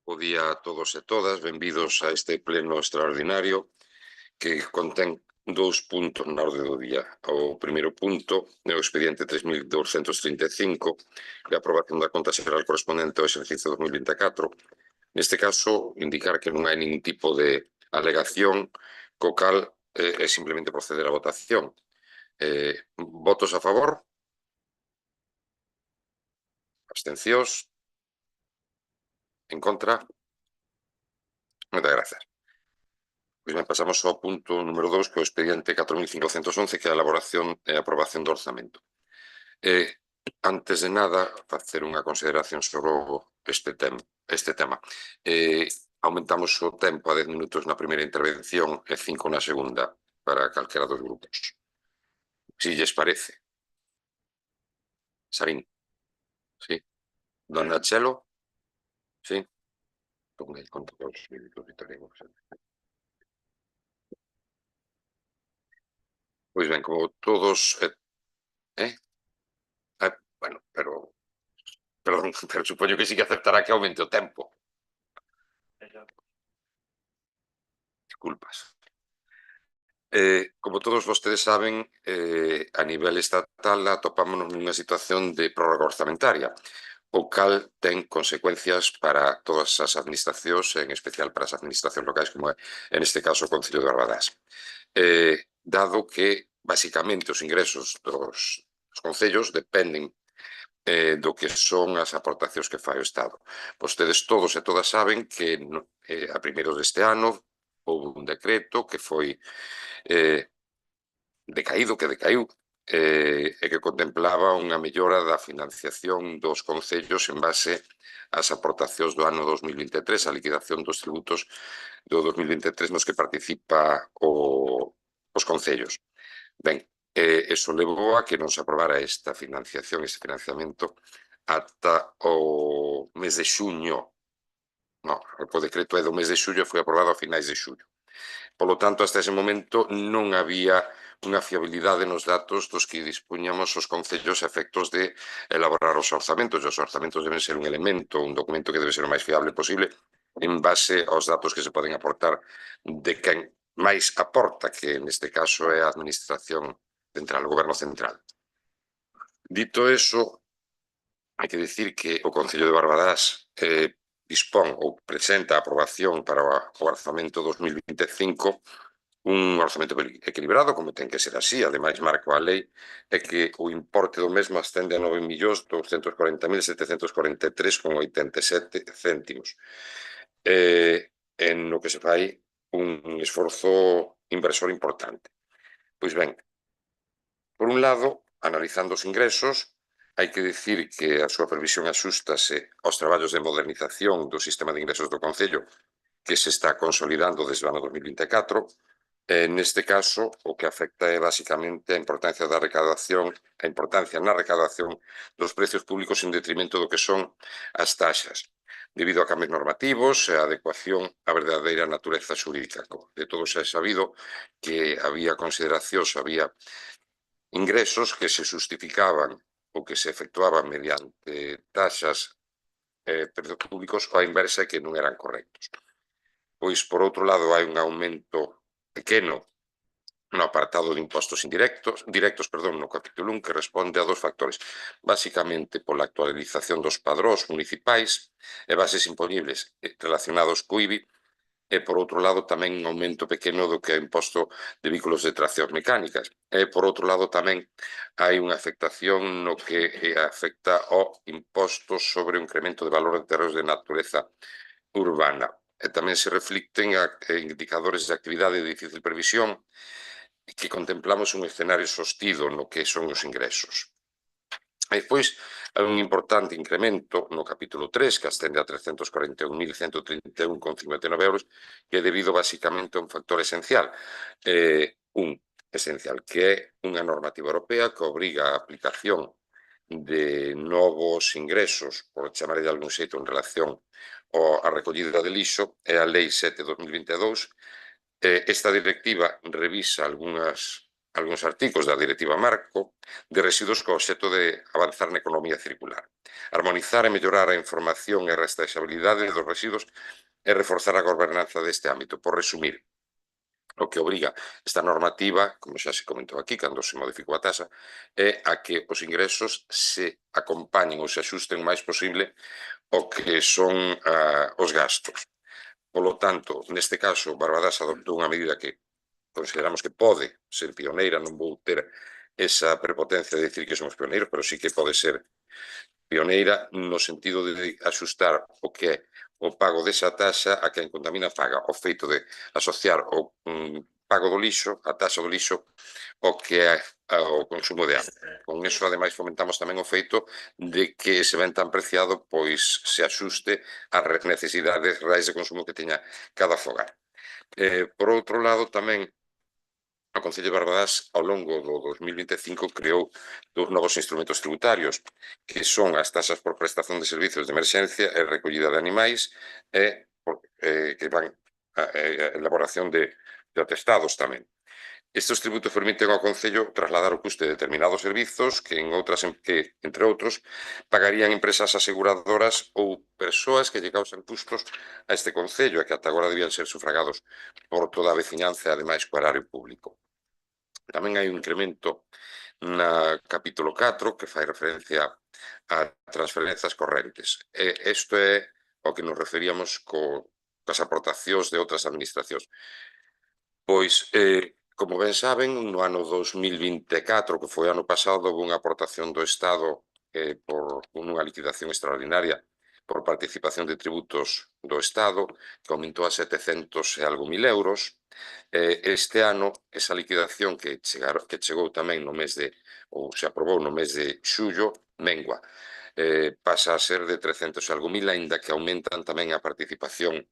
Bo día a todos e todas, benvidos a este pleno extraordinario que contén dous puntos na orde do día. O primeiro punto é o expediente 3235 de aprobación da conta xeral correspondente ao exercicio 2024. Neste caso, indicar que non hai ningún tipo de alegación, co cal é simplemente proceder á votación. Votos a favor? Abstencións? En contra? Moitas grazas. Pois ben, pasamos ao punto número 2, que é o expediente 4511, que é a elaboración e aprobación do orzamento. Antes de nada, facer unha consideración sobre este tema. Aumentamos o tempo a 10 minutos na primeira intervención e 5 na segunda, para calquera dos grupos. Si lles parece. Sarín? Sí. Dona Chelo? Sí. Con todos os minutos que teremos. Pois ben, como todos... Bueno, perdón, pero supoño que sí que aceptará que aumente o tempo. Disculpas. Como todos vostedes saben, a nivel estatal atopámonos nunha situación de prórroga orzamentaria, o cal ten consecuencias para todas as administracións, en especial para as administracións locais, como é, en este caso, o Concello de Barbadás. Dado que, basicamente, os ingresos dos concellos dependen do que son as aportacións que fai o Estado. Vostedes todos e todas saben que a primeiros deste ano houve un decreto que foi decaiu, e que contemplaba unha mellora da financiación dos concellos en base ás aportacións do ano 2023, a liquidación dos tributos do 2023 nos que participa os concellos. Ben, eso levou a que non se aprobara esta financiación, este financiamento, ata o mes de xuño. No, o decreto é do mes de xullo e foi aprobado a finais de xullo. Polo tanto, hasta ese momento non había unha fiabilidade nos datos dos que dispuñamos os concellos a efectos de elaborar os orzamentos. E os orzamentos deben ser un elemento, un documento que debe ser o máis fiable posible en base aos datos que se poden aportar de quen máis aporta, que neste caso é a Administración Central, o Goberno Central. Dito eso, hai que dicir que o Concello de Barbadás dispón ou presenta a aprobación para o orzamento 2025 un orzamento equilibrado, como ten que ser así, ademais marca a lei, é que o importe do mesmo ascende a 9.240.743,87 céntimos, en no que se fai un esforzo inversor importante. Pois ben, por un lado, analizando os ingresos, hai que dicir que a súa previsión axústase aos traballos de modernización do sistema de ingresos do Concello, que se está consolidando desde o ano 2024. Neste caso, o que afecta é basicamente a importancia da recaudación, a importancia na recaudación dos precios públicos en detrimento do que son as taxas, debido a cambios normativos e a adecuación á verdadeira natureza xurídica. De todos é sabido que había consideracións, había ingresos que se justificaban ou que se efectuaban mediante taxas precios públicos ou a inversa que non eran correctos. Pois, por outro lado, hai un aumento pequeno no apartado de impostos directos, no capítulo 1, que responde a dos factores, basicamente pola actualización dos padróns municipais e bases impoñibles relacionados co IBI, e, por outro lado, tamén un aumento pequeno do que é o imposto de vehículos de traccións mecánicas. E, por outro lado, tamén hai unha afectación no que afecta ao imposto sobre o incremento de valor de terreos de natureza urbana. E tamén se reflicten indicadores de actividade de difícil previsión que contemplamos un escenario sostido no que son os ingresos. E despois, hai un importante incremento no capítulo 3, que ascende a 341.131,59 euros, que é debido basicamente a un factor esencial, que é unha normativa europea que obriga a aplicación de novos ingresos, por chamar de algún xeito, en relación á recollida de lixo, é a Lei 7/2022. Esta directiva revisa algunhas algúns artigos da Directiva Marco de residuos co obxecto de avanzar na economía circular, armonizar e mellorar a información e rastreabilidade dos residuos e reforzar a gobernanza deste ámbito. Por resumir, o que obriga esta normativa, como xa se comentou aquí, cando se modificou a taxa, é a que os ingresos se acompañen ou se axusten o máis posible o que son os gastos. Polo tanto, neste caso, Barbadás adoptou unha medida que consideramos que pode ser pioneira, non vou ter esa prepotencia de dicir que somos pioneiros, pero sí que pode ser pioneira no sentido de axustar o que é o pago desa taxa a quen contamina paga, o feito de asociar o pago do lixo, a taxa do lixo, o que é o consumo de auga. Con iso, ademais, fomentamos tamén o feito de que ese ben tan preciado pois se axuste ás necesidades reais de consumo que teña cada fogar. Por outro lado, tamén o Concello de Barbadás, ao longo do 2025, creou dous novos instrumentos tributarios, que son as taxas por prestación de servicios de emerxencia e recollida de animais e que van a elaboración de atestados tamén. Estes tributos permiten ao Concello trasladar o custe de determinados servizos que, entre outros, pagarían empresas aseguradoras ou persoas que lle causan custos a este Concello e que ata agora debían ser sufragados por toda a veciñanza e, ademais, co erario público. Tamén hai un incremento na capítulo 4 que fai referencia a transferencias correntes. Isto é ao que nos referíamos coas aportacións de outras administracións. Pois, como ben saben, no ano 2024, que foi o ano pasado, houve unha aportación do Estado por unha liquidación extraordinaria por participación de tributos do Estado, que aumentou a 700 e algo mil euros. Este ano, esa liquidación que chegou tamén no mes de, ou se aprobou no mes de xullo, mengua. Pasa a ser de 300 e algo mil, aínda que aumentan tamén a participación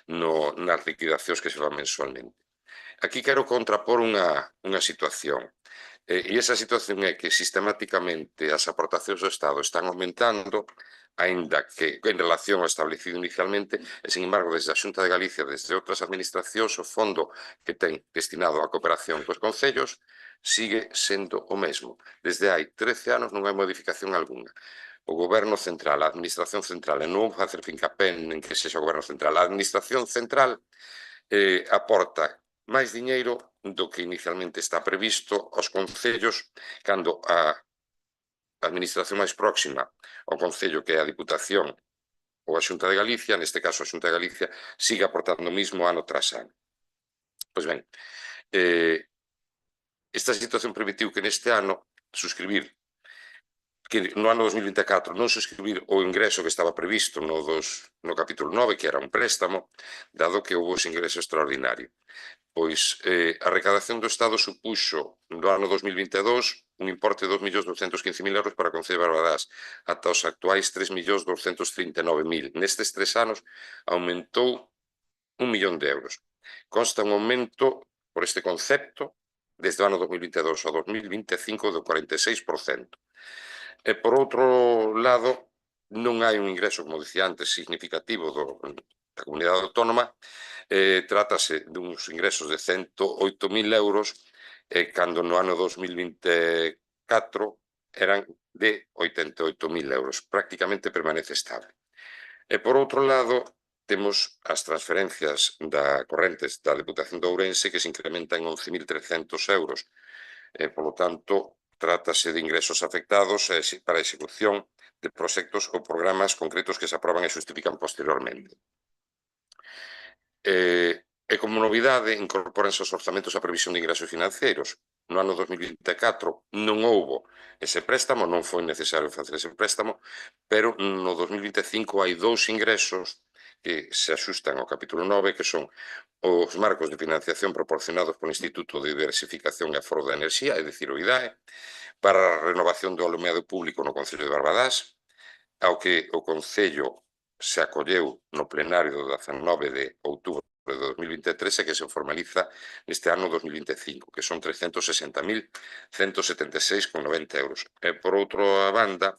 nas liquidacións que se van mensualmente. Aquí quero contrapor unha situación. E esa situación é que sistemáticamente as aportacións do Estado están aumentando, aínda que en relación ao establecido inicialmente, e, sin embargo, desde a Xunta de Galicia, desde outras administracións, o fondo que ten destinado á cooperación cos concellos sigue sendo o mesmo. Desde hai 13 anos non hai modificación algunha. O Goberno Central, a Administración Central, e non vou facer fincapé en que sexa o Goberno Central, a Administración Central aporta máis diñeiro do que inicialmente está previsto aos concellos cando a administración máis próxima ao concello, que é a Diputación ou a Xunta de Galicia, neste caso a Xunta de Galicia, sigue aportando o mismo ano tras ano. Pois ben, esta situación permitiu que neste ano suscribir, que no ano 2024 non suscribir o ingreso que estaba previsto no capítulo 9, que era un préstamo, dado que houve ese ingreso extraordinario. Pois a recadación do Estado supuxo no ano 2022 un importe de 2.215.000 euros para o Concello de Barbadás, ata os actuais 3.239.000. Nestes 3 anos aumentou 1 millón de euros. Consta un aumento por este concepto desde o ano 2022 ao 2025 do 46%. E, por outro lado, non hai un ingreso, como dicía antes, significativo da comunidade autónoma. Trátase duns ingresos de 108.000 euros, cando no ano 2024 eran de 88.000 euros. Prácticamente permanece estable. E, por outro lado, temos as transferencias correntes da Deputación de Ourense, que se incrementan en 11.300 euros. Polo tanto, trátase de ingresos afectados para a execución de proxectos ou programas concretos que se aproban e justifican posteriormente. E como novidade, incorpóranse aos orzamentos a previsión de ingresos financeiros. No ano 2024 non houbo ese préstamo, non foi necesario facer ese préstamo, pero no 2025 hai dous ingresos que se axustan ao capítulo 9, que son os marcos de financiación proporcionados polo Instituto de Diversificación e Aforro da Enerxía, é dicir, o IDAE, para a renovación do alumeado público no Concello de Barbadás, ao que o Concello se acolleu no plenario do 19 de outubro de 2023 e que se formaliza neste ano 2025, que son 360.176,90 euros. E, por outra banda,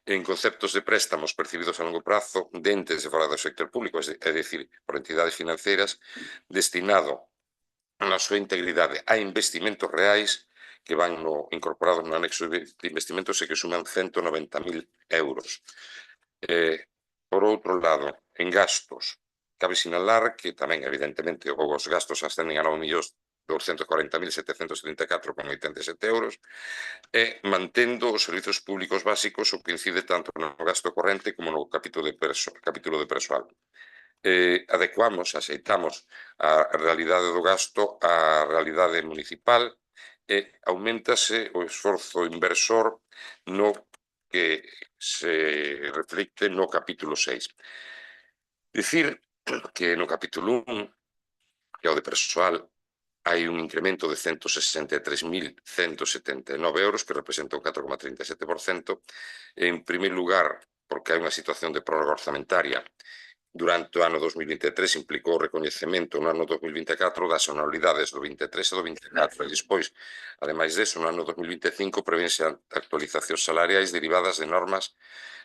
en conceptos de préstamos percibidos a longo prazo de entes de fora do sector público, é dicir, por entidades financeiras, destinado na súa integridade a investimentos reais, que van incorporados no anexo de investimentos e que suman 190.000 euros. Por outro lado, en gastos, cabe sinalar que tamén, evidentemente, os gastos ascenden a 9.240.734,87 euros e mantendo os servizos públicos básicos o que incide tanto no gasto corrente como no capítulo de persoal. Axeitamos a realidade do gasto á realidade municipal e aumentase o esforzo inversor no que se reflicte no capítulo 6. Dicir que no capítulo 1, que é o de persoal, hai un incremento de 163.179 euros, que representa un 4,37%. En primeiro lugar, porque hai unha situación de prórroga orzamentaria. Durante o ano 2023 implicou o recoñecemento no ano 2024 das anualidades do 23 e do 24. E despois, ademais deso, no ano 2025 prevense actualizacións salariais derivadas de normas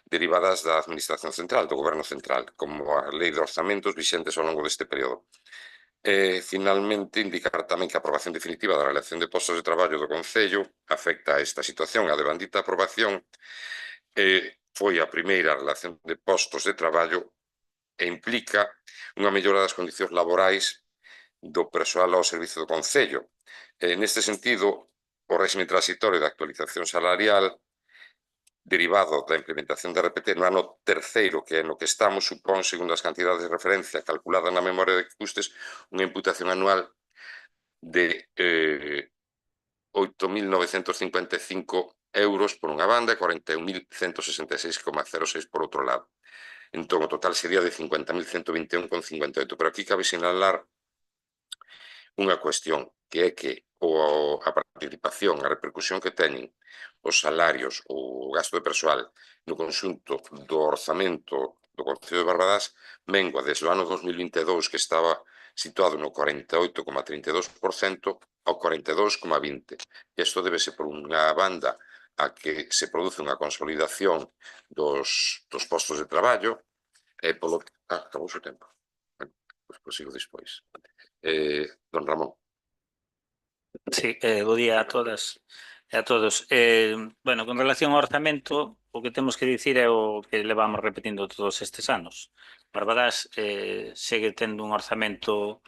derivadas da Administración Central, do Goberno Central, como a Lei de Orzamentos vixentes ao longo deste período. Finalmente, indicar tamén que a aprobación definitiva da relación de postos de traballo do Concello afecta a esta situación. A devandita aprobación foi a primeira relación de postos de traballo e implica unha mellora das condicións laborais do persoal ao servizo do Concello. Neste sentido, o réxime transitorio de actualización salarial derivado da implementación da RPT no ano terceiro, que é no que estamos, supón, segundo as cantidades de referencia calculada na memoria de custes, unha imputación anual de 8.955 euros por unha banda e 41.166,06 por outro lado. Entón, o total sería de 50.121,58. Pero aquí cabe sinalar unha cuestión, que é que a participación, a repercusión que teñen os salarios ou o gasto de persoal no conxunto do orzamento do Concello de Barbadás mengua desde o ano 2022, que estaba situado no 48,32%, ao 42,20%. E isto débese por unha banda a que se produce unha consolidación dos postos de traballo e polo... acabou o tempo. Pois prosigo despois. Don Ramón. Sí, bo día a todas e a todos. Bueno, con relación ao orzamento, o que temos que dicir é o que levamos repetindo todos estes anos. Barbadás segue tendo un orzamento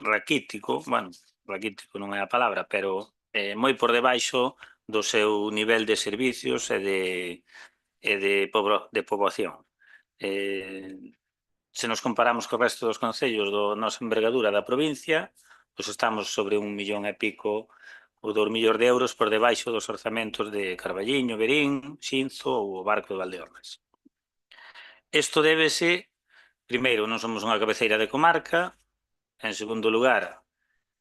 raquítico, bueno, raquítico non é a palabra, pero moi por debaixo do seu nivel de servicios e de poboación. Se nos comparamos co resto dos concellos da nosa envergadura da provincia, pois estamos sobre 1 millón e pico ou 2 millóns de euros por debaixo dos orzamentos de Carballiño, Verín, Xinzo ou o Barco de Valdeorras. Isto débese, primeiro, non somos unha cabeceira de comarca, en segundo lugar,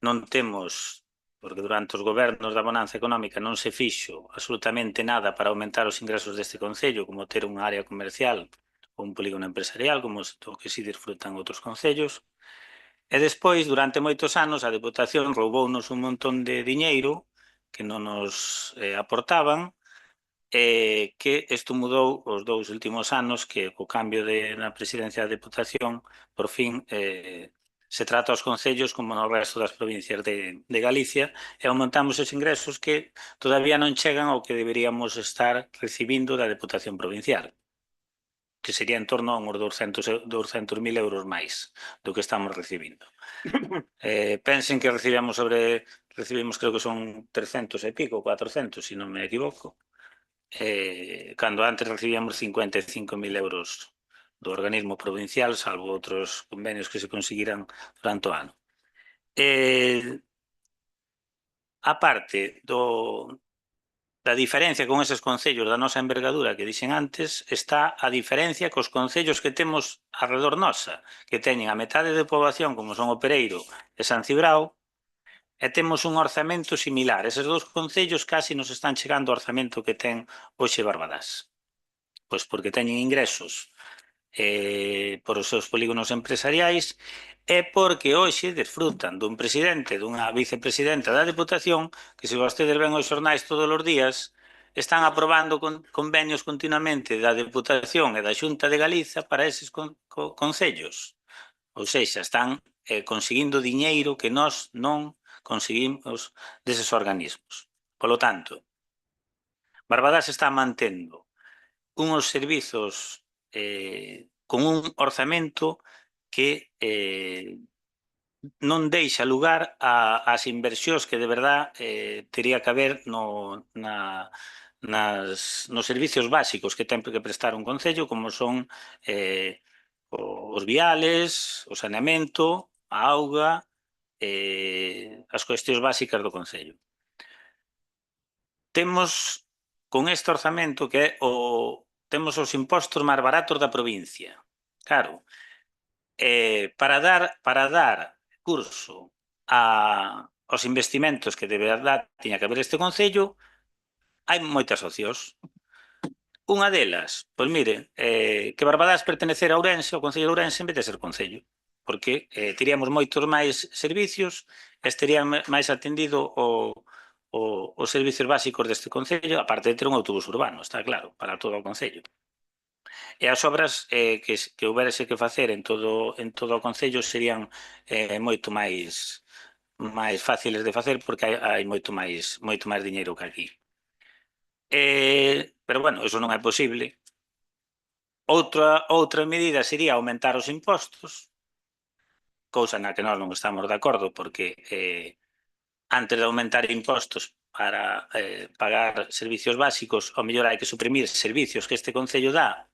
non temos, porque durante os gobernos da bonanza económica non se fixo absolutamente nada para aumentar os ingresos deste concello, como ter unha área comercial ou un polígono empresarial, como o que si disfrutan outros concellos. E despois, durante moitos anos, a Deputación roubounos un montón de diñeiro que non nos aportaban, que isto mudou os 2 últimos anos, que co cambio na presidencia da Deputación, por fin, se trata aos concellos como no resto das provincias de Galicia e aumentamos os ingresos que todavía non chegan ao que deberíamos estar recibindo da Deputación Provincial, que sería en torno a uns 200.000 euros máis do que estamos recibindo. Pensen que recibimos creo que son 300 e pico, 400, se non me equivoco, cando antes recibíamos 55.000 euros do organismo provincial, salvo outros convenios que se conseguiran durante o ano. A parte da diferencia con eses concellos da nosa envergadura que dixen antes, está a diferencia cos concellos que temos alrededor nosa, que teñen a metade de poboación como son o Pereiro e San Cibrao, e temos un orzamento similar. Eses dous concellos casi nos están chegando ao orzamento que ten hoxe Barbadás. Pois porque teñen ingresos por os seus polígonos empresariais e porque hoxe desfrutan dun presidente, dunha vicepresidenta da Deputación que, se vostedes ven os xornais todos os días, están aprobando convenios continuamente da Deputación e da Xunta de Galiza para eses concellos. Ou seja, están conseguindo diñeiro que nós non conseguimos deses organismos. Polo tanto, Barbadas está mantendo unhos servizos con un orzamento que non deixa lugar ás inversións que de verdad teria que haber nos servicios básicos que ten que prestar un concello, como son os viales, o saneamento, a auga, as cuestións básicas do concello. Temos con este orzamento que é temos os impostos máis baratos da provincia. Claro, para dar curso aos investimentos que de verdade tiña que haber este concello, hai moitas opcións. Unha delas, pois mire, que Barbadás pertenecer a Ourense, ao Concello de Ourense, en vez de ser Concello, porque teríamos moitos máis servicios, estaría máis atendido os servicios básicos deste Concello, aparte de ter un autobús urbano, está claro, para todo o Concello. E as obras que houberase que facer en todo o Concello serían moito máis fáciles de facer porque hai moito máis diñeiro que aquí. Pero, bueno, eso non é posible. Outra medida sería aumentar os impostos, cousa na que nós non estamos de acordo porque antes de aumentar impostos para pagar servicios básicos, ao mellor hai que suprimir servicios que este Concello dá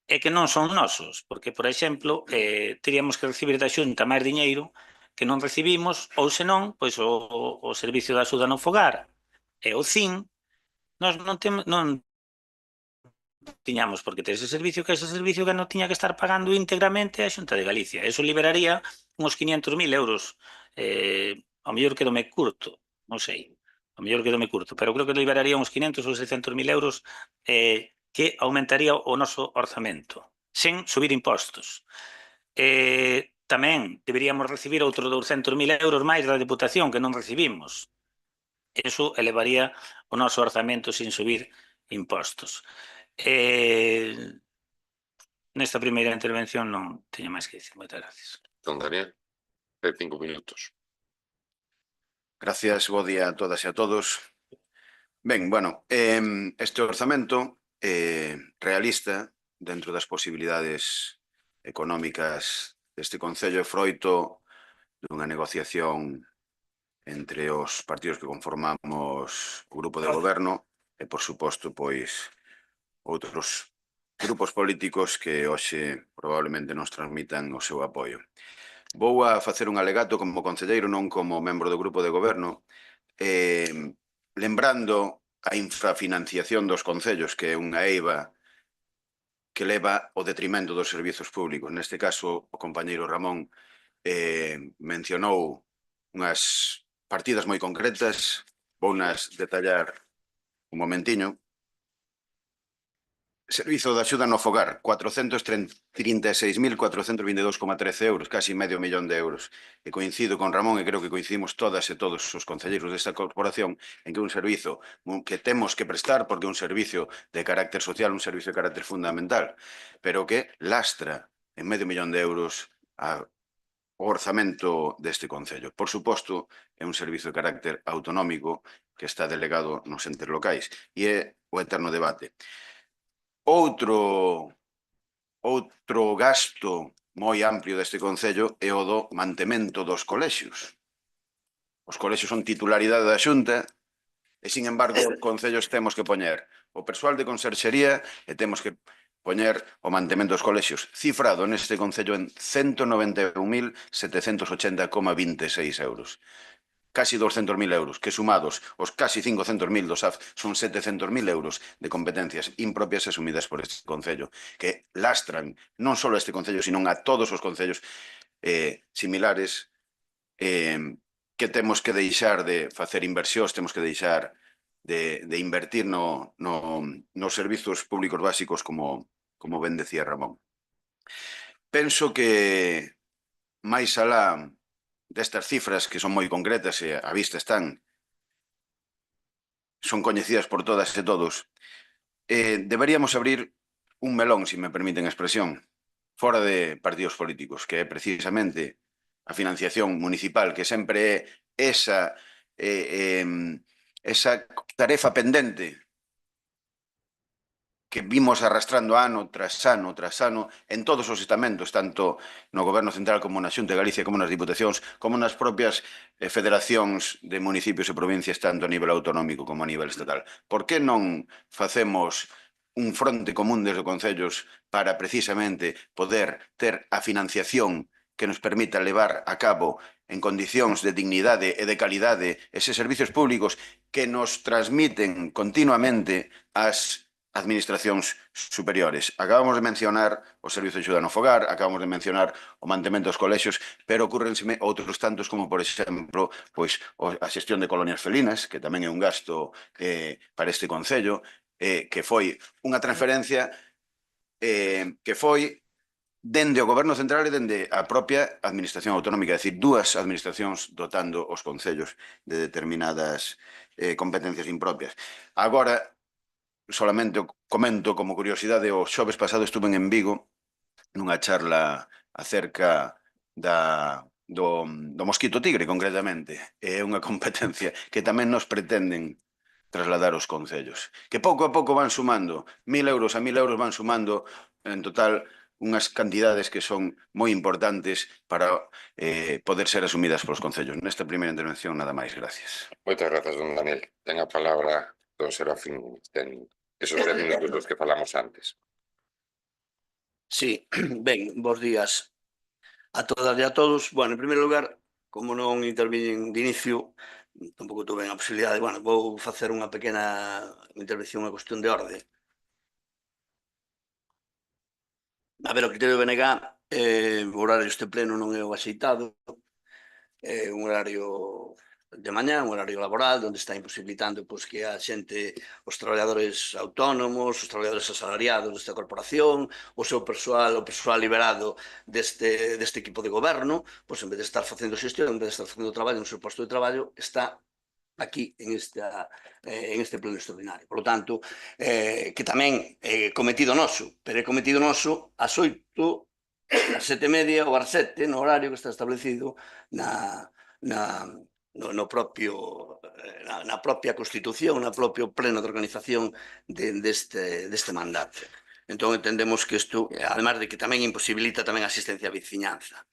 e que non son nosos, porque, por exemplo, teríamos que recibir da Xunta máis diñeiro que non recibimos, ou senón, pois o Servicio de Axuda no Fogar e o CIN, nós non tiñamos por que ter ese servicio que non tiña que estar pagando íntegramente a Xunta de Galicia. Eso liberaría uns 500.000 euros. Ao mellor quedome curto, non sei, ao mellor quedome curto, pero creo que liberaría uns 500 ou 600.000 euros que aumentaría o noso orzamento, sen subir impostos. Tamén deberíamos recibir outros 200.000 euros máis da Deputación que non recibimos. Eso elevaría o noso orzamento sin subir impostos. Nesta primeira intervención non teño máis que dicir. Moitas gracias. Don Daniel, 5 minutos. Gracias, bo día a todas e a todos. Ben, bueno, este orzamento realista dentro das posibilidades económicas deste Concello é froito dunha negociación entre os partidos que conformamos o grupo de goberno e, por suposto, pois, outros grupos políticos que hoxe probablemente nos transmitan o seu apoio. Vou a facer un alegato como concelleiro, non como membro do grupo de goberno, lembrando a infrafinanciación dos concellos, que é unha eiva que leva ao detrimento dos servizos públicos. Neste caso, o compañeiro Ramón mencionou unhas partidas moi concretas, vounas detallar un momentiño. Servizo de axuda no fogar, 436.422,13 euros, casi medio millón de euros. E coincido con Ramón, e creo que coincidimos todas e todos os concelleiros desta corporación, en que é un servizo que temos que prestar porque é un servicio de carácter social, un servicio de carácter fundamental, pero que lastra en medio millón de euros o orzamento deste concello. Por suposto, é un servizo de carácter autonómico que está delegado nos entes locais e é o eterno debate. Outro gasto moi amplio deste concello é o do mantemento dos colexios. Os colexios son titularidade da Xunta e, sin embargo, os concellos temos que poñer o persoal de conserxería e temos que poñer o mantemento dos colexios, cifrado neste concello en 191.780,26 euros. Casi 200.000 euros, que sumados os casi 500.000 do SAF son 700.000 euros de competencias impropias asumidas por este concello, que lastran non só a este concello, sino a todos os concellos similares que temos que deixar de facer inversións, temos que deixar de invertir nos servizos públicos básicos como ben decía Ramón. Penso que máis alá destas cifras que son moi concretas e a vista están, son coñecidas por todas e todos, deberíamos abrir un melón, se me permiten a expresión, fora de partidos políticos, que é precisamente a financiación municipal, que sempre é esa tarefa pendente que vimos arrastrando ano tras ano tras ano en todos os estamentos, tanto no Goberno Central como na Xunta de Galicia, como nas Diputacións, como nas propias federacións de municipios e provincias, tanto a nivel autonómico como a nivel estatal. Por que non facemos un fronte común desde os concellos para precisamente poder ter a financiación que nos permita levar a cabo en condicións de dignidade e de calidade eses servizos públicos que nos transmiten continuamente as administracións superiores. Acabamos de mencionar o Servizo de Axuda no Fogar, acabamos de mencionar o mantemento dos colexios, pero ocurrenseme outros tantos como, por exemplo, a xestión de colonias felinas, que tamén é un gasto para este concello, que foi unha transferencia que foi dende o Goberno Central e dende a propia Administración Autonómica, é dicir, dúas administracións dotando os concellos de determinadas competencias impropias. Agora, solamente comento como curiosidade, o xoves pasado estuve en Vigo nunha charla acerca do mosquito tigre, concretamente. É unha competencia que tamén nos pretenden trasladar os concellos, que pouco a pouco van sumando, 1.000 euros a 1.000 euros van sumando en total unhas cantidades que son moi importantes para poder ser asumidas polos concellos. Nesta primeira intervención, nada máis. Gracias. Moitas grazas, don Daniel. Ten a palabra don Serafín, ten esos 10 minutos dos que falamos antes. Sí, ben, bons días a todas e a todos. Bueno, en primeiro lugar, como non interviñen de inicio, tampouco tuve a posibilidade, bueno, vou facer unha pequena intervención, unha cuestión de orde. A ver, o criterio do BNG, o horario este pleno non é o axeitado, é un horario de mañá, un horario laboral, onde está imposibilitando que a xente, os traballadores autónomos, os traballadores asalariados desta corporación, o seu persoal, o persoal liberado deste equipo de goberno, en vez de estar facendo xestión, en vez de estar facendo traballo no seu posto de traballo, está aquí en este pleno extraordinario. Por lo tanto, que tamén é cometido noso, pero é cometido noso ás 8, ás 7:30 ou ás 7, no horario que está establecido na propia Constitución, na propio pleno de organización deste mandato. Entón, entendemos que isto, además de que tamén imposibilita tamén a asistencia á veciñanza.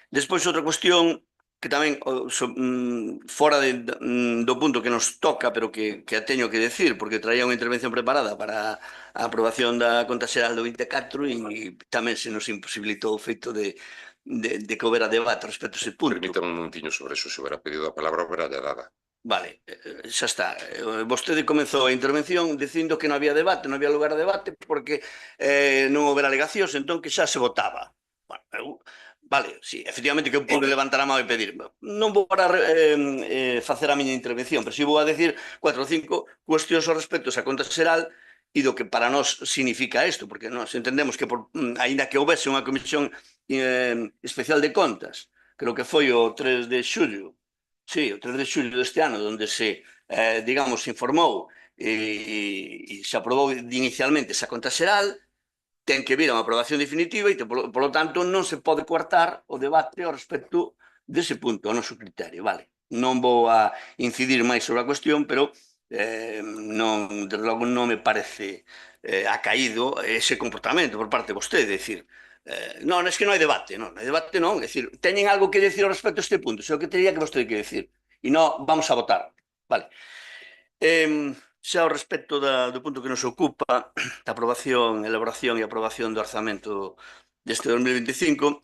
Despois, outra cuestión que tamén, fora do punto que nos toca, pero que a teño que decir, porque traía unha intervención preparada para a aprobación da conta xeral do 24 e tamén se nos imposibilitou o feito de que houbera debate respecto a ese punto. Permítame un momentinho sobre eso, se hubiera pedido a palabra, hubiera ya dada. Vale, xa está. Vostede comezou a intervención dicindo que non había debate, non había lugar a debate porque non houbera alegacións, entón que xa se votaba. Bueno, vale, sí, efectivamente que eu pude levantar a mão e pedir. Non vou para facer a miña intervención, pero si vou a decir 4 ou 5 cuestións ao respecto a conta xeral e do que para nós significa isto, porque nós entendemos que, aínda que houvese unha comisión especial de contas, creo que foi o 3 de xullo, sí, o 3 de xullo deste ano, onde se, digamos, informou e se aprobou inicialmente esa conta xeral, ten que vir a unha aprobación definitiva e, polo tanto, non se pode coartar o debate ao respecto dese punto, ao noso criterio, vale? Non vou a incidir máis sobre a cuestión, pero desde logo non me parece acaído ese comportamento por parte de vostede, decir, non, é que non hai debate, non, hai debate non, é dicir, teñen algo que decir ao respecto a este punto, sei o que teria que vostede que decir, e non vamos a votar, vale? Xa ao respecto do punto que nos ocupa, da aprobación, elaboración e aprobación do orzamento deste 2025,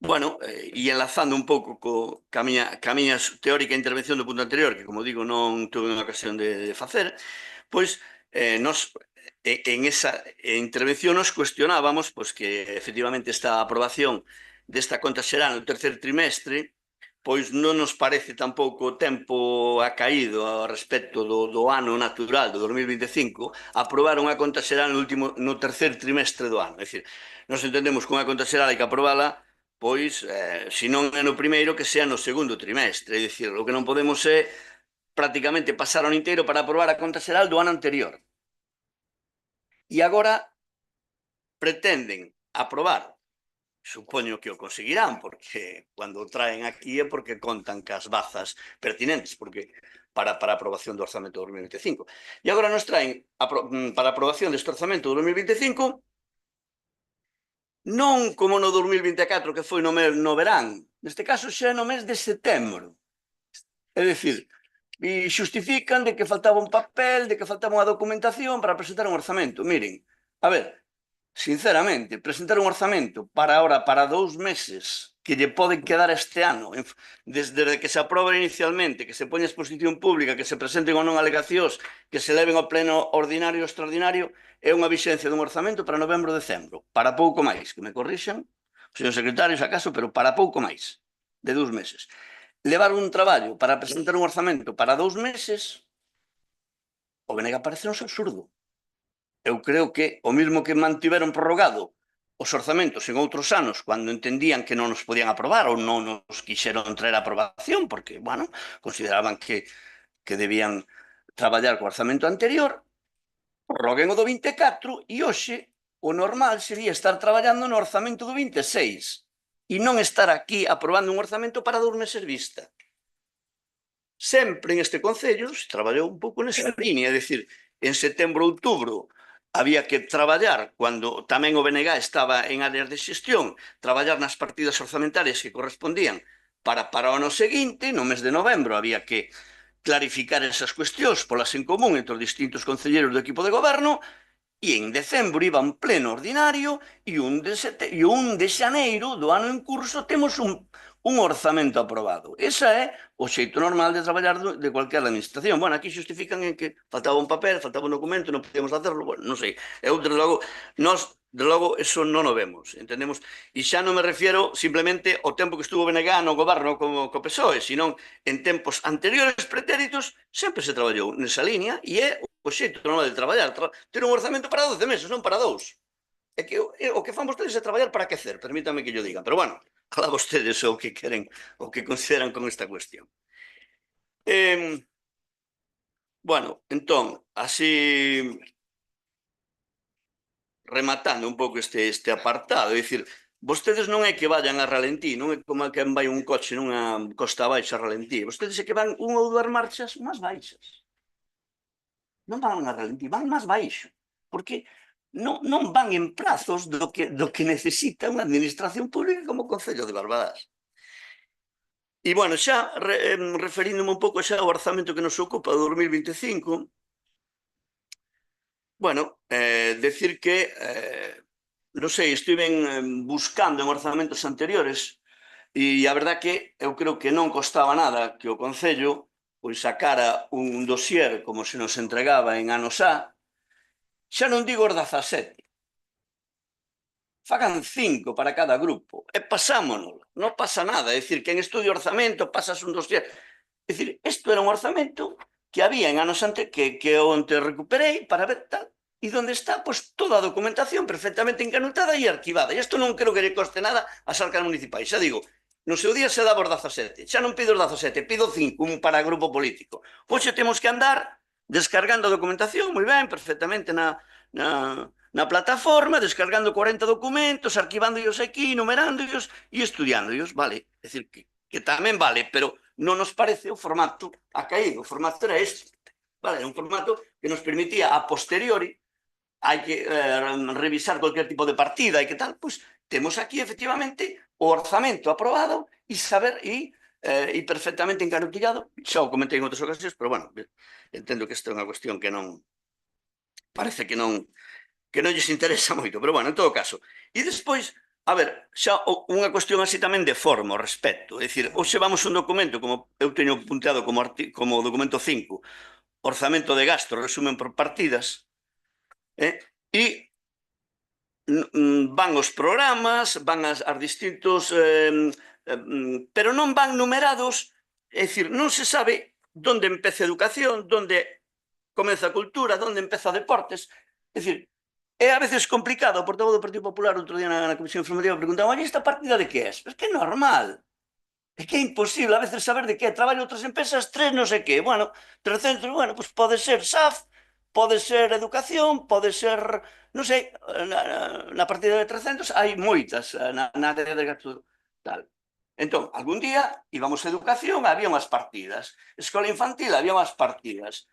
bueno, e enlazando un pouco ca miña teórica intervención do punto anterior, que, como digo, non tuve unha ocasión de facer, pois, nos, en esa intervención nos cuestionábamos que, efectivamente, esta aprobación desta conta xeral no terceiro trimestre, pois non nos parece tampouco o tempo acaído ao respecto do ano natural do 2025 aprobar unha conta xeral no terceiro trimestre do ano. É dicir, nos entendemos que unha conta xeral hai que aprobala, pois, se non é no primeiro, que sea no segundo trimestre. É dicir, o que non podemos é prácticamente pasar o ano inteiro para aprobar a conta xeral do ano anterior. E agora pretenden aprobar Supoño que o conseguirán, porque cando o traen aquí é porque contan cas bazas pertinentes, porque para a aprobación do orzamento de 2025. E agora nos traen para a aprobación deste orzamento de 2025 non como no 2024 que foi no verán, neste caso xa é no mes de setembro. É dicir, e xustifican de que faltaba un papel, de que faltaba unha documentación para presentar un orzamento. Miren, a ver, sinceramente, presentar un orzamento para ahora, para 2 meses, que lle poden quedar este ano, desde que se aproba inicialmente, que se poña a exposición pública, que se presenten ou non alegacións, que se leven ao pleno ordinario e extraordinario, é unha vixencia dun orzamento para novembro e decembro, para pouco máis, que me corrixan, o señor secretario, se acaso, pero para pouco máis, de 2 meses. Levar un traballo para presentar un orzamento para 2 meses, o Benega parece un absurdo. Eu creo que o mismo que mantiveron prorrogado os orzamentos en outros anos cando entendían que non nos podían aprobar ou non nos quixeron traer a aprobación porque, bueno, consideraban que debían traballar co orzamento anterior, prorroguen o do 24 e hoxe o normal sería estar traballando no orzamento do 26 e non estar aquí aprobando un orzamento para 2 meses vista. Sempre en este Concello se traballou un pouco nesa línea, é dicir, en setembro, outubro, había que traballar, cando tamén o BNG estaba en áreas de xestión, traballar nas partidas orzamentarias que correspondían para o ano seguinte, no mes de novembro, había que clarificar esas cuestións polas en común entre os distintos concelleiros do equipo de goberno, e en decembro iba un pleno ordinario e un de xaneiro do ano en curso temos un orzamento aprobado. Esa é o xeito normal de traballar de cualquier administración. Bueno, aquí xustifican en que faltaba un papel, faltaba un documento, non podíamos hacerlo, bueno, non sei. Eu, desde logo, eso non o vemos, entendemos? E xa non me refiero simplemente ao tempo que estuvo BNG no goberno co PSOE, senón en tempos anteriores pretéritos sempre se traballou nesa línea e é o xeito normal de traballar. Ter un orzamento para 12 meses, non para 2. É que o que fan vostedes é traballar para quecer, permítame que yo diga. Pero bueno, alá vostedes o que queren, o que consideran con esta cuestión. Bueno, entón, así rematando un pouco este apartado, é dicir, vostedes non é que vayan a ralentí, non é como que vai un coche nunha costa baixa a ralentí, vostedes é que van unha ou dúas marchas máis baixas. Non van a ralentí, van máis baixo, porque non van en prazos do que necesita unha administración pública como o Concello de Barbadás. E, bueno, xa referíndome un pouco xa ao orzamento que nos ocupa do 2025, bueno, decir que, non sei, estiven buscando en orzamentos anteriores e a verdad que eu creo que non costaba nada que o Concello pois sacara un dossier como se nos entregaba en anos xa non digo os 17, fagan 5 para cada grupo, e pasámonos, non pasa nada, é dicir, que en estudio orzamento pasas un dossier, é dicir, isto era un orzamento que había en anos antes, que onte recuperei para ver tal, e onde está, pois, toda a documentación perfectamente encanutada e arquivada, e isto non creo que lle coste nada ás arcas municipais, xa digo, no seu día se daba os 17, xa non pido os 17, pido 5, un para grupo político. Hoxe temos que andar descargando a documentación, moi ben, perfectamente na plataforma, descargando 40 documentos, arquivándoos aquí, numerándoos e estudiándoos, vale? É dicir, que tamén vale, pero non nos parece o formato a caído, o formato era este, vale? Un formato que nos permitía a posteriori, hai que revisar cualquier tipo de partida e que tal, pois temos aquí efectivamente o orzamento aprobado e saber e perfectamente encanutillado, xa o comentei en outras ocasións, pero bueno, entendo que esta é unha cuestión que non parece que non lles interesa moito, pero bueno, en todo caso. E despois, a ver, xa unha cuestión así tamén de forma ao respecto, é dicir, hoxe vamos un documento, como eu teño punteado como documento 5, orzamento de gasto, resumen por partidas, e van os programas, van as distintos, pero non van numerados, é dicir, non se sabe onde empeza a educación, onde comeza a cultura, onde empeza deportes, é dicir, é a veces complicado, o portavoz do Partido Popular outro día na Comisión Informativa preguntaba, oye, esta partida de que é? É que é normal, é que é imposible a veces saber de que é, traballo outras empresas, 3 non sei que, bueno, 300, bueno, pois pode ser SAF, pode ser educación, pode ser, non sei, na partida de 300 hai moitas na área de gasto tal. Entón, algún día íbamos a educación, había unhas partidas. Escola infantil, había unhas partidas.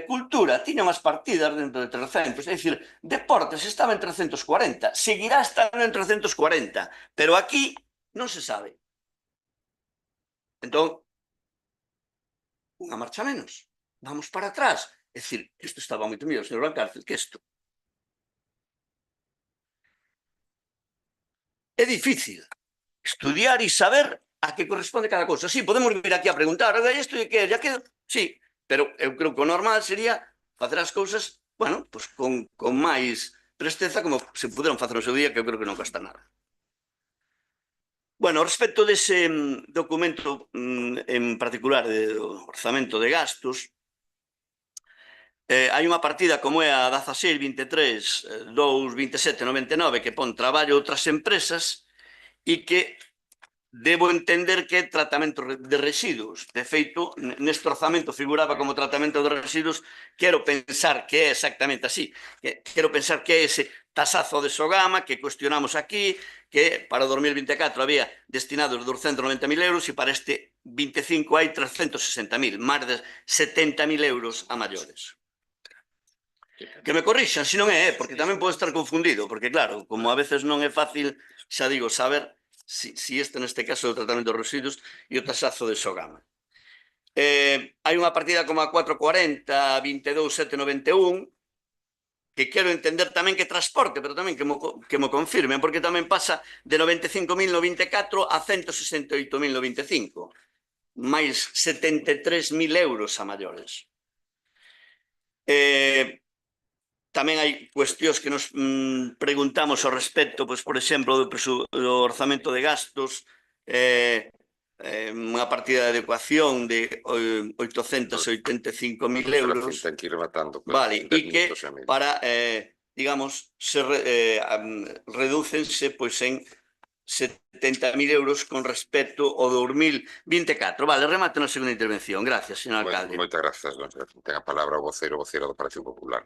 Cultura, tiña unhas partidas dentro de 300. É dicir, deportes estaba en 340. Seguirá estando en 340. Pero aquí non se sabe. Entón, unha marcha menos. Vamos para atrás. É dicir, isto estaba moito mellor, señor Valcárcel, que isto. É difícil estudiar e saber a que corresponde cada cousa. Sí, podemos vir aquí a preguntar, isto e que, ya que... Sí, pero eu creo que o normal sería facer as cousas, bueno, pues con máis presteza como se puderon facer no seu día, que eu creo que non cuesta nada. Bueno, respecto dese documento en particular do orzamento de gastos, hai unha partida como é a 16, 23, 2, 27, 99 que pon traballo outras empresas e que debo entender que é tratamento de residuos. De feito, neste orzamento figuraba como tratamento de residuos. Quero pensar que é exactamente así. Quero pensar que é ese tasazo de Sogama que cuestionamos aquí, que para o 2024 había destinados 290.000 euros e para este 25 hai 360.000, máis de 70.000 euros a maiores. Que me corrixan, se non é, porque tamén pode estar confundido, porque claro, como a veces non é fácil, xa digo, saber si este neste caso é o tratamento de residuos e o tasazo de Sogama. Hai unha partida como a 440, 22, 791, que quero entender tamén que transporte, pero tamén que mo confirmen, porque tamén pasa de 95.000 no 24 a 168.000 no 25, máis 73.000 euros a maiores. Tamén hai cuestións que nos preguntamos ao respecto, pois, por exemplo, do orzamento de gastos, unha partida de adecuación de 885.000 euros. Ten que ir rematando. Vale, e que para, digamos, redúcense pois en 70.000 euros con respecto ao 2024. Vale, remate na segunda intervención. Gracias, señor alcalde. Moitas grazas, don Serafín. Ten a palabra o vocero do Partido Popular.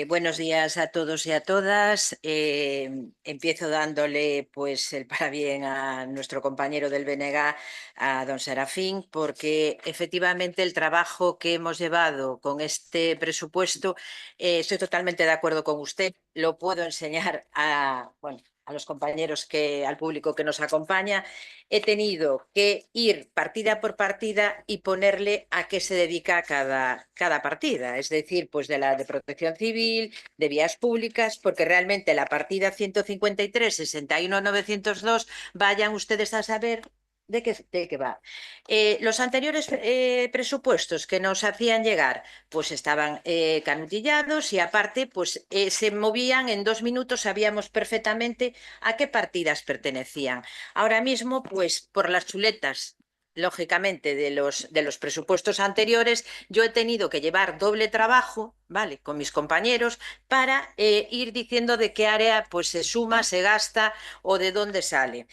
Buenos días a todos y a todas. Empiezo dándole pues el parabén a nuestro compañero del BNG, a don Serafín, porque efectivamente el trabajo que hemos llevado con este presupuesto, estoy totalmente de acuerdo con usted, lo puedo enseñar a los compañeros, al público que nos acompaña. He tenido que ir partida por partida y ponerle a qué se dedica cada partida, es decir, pues de la de protección civil, de vías públicas, porque realmente la partida 153, 61, 902, vayan ustedes a saber de qué va. Los anteriores presupuestos que nos hacían llegar pues estaban canutillados y aparte pues se movían en 2 minutos, sabíamos perfectamente a qué partidas pertenecían. Ahora mismo pues por las chuletas, lógicamente, de los presupuestos anteriores, yo he tenido que llevar doble trabajo, ¿vale?, con mis compañeros para ir diciendo de qué área pues se suma, se gasta o de dónde sale.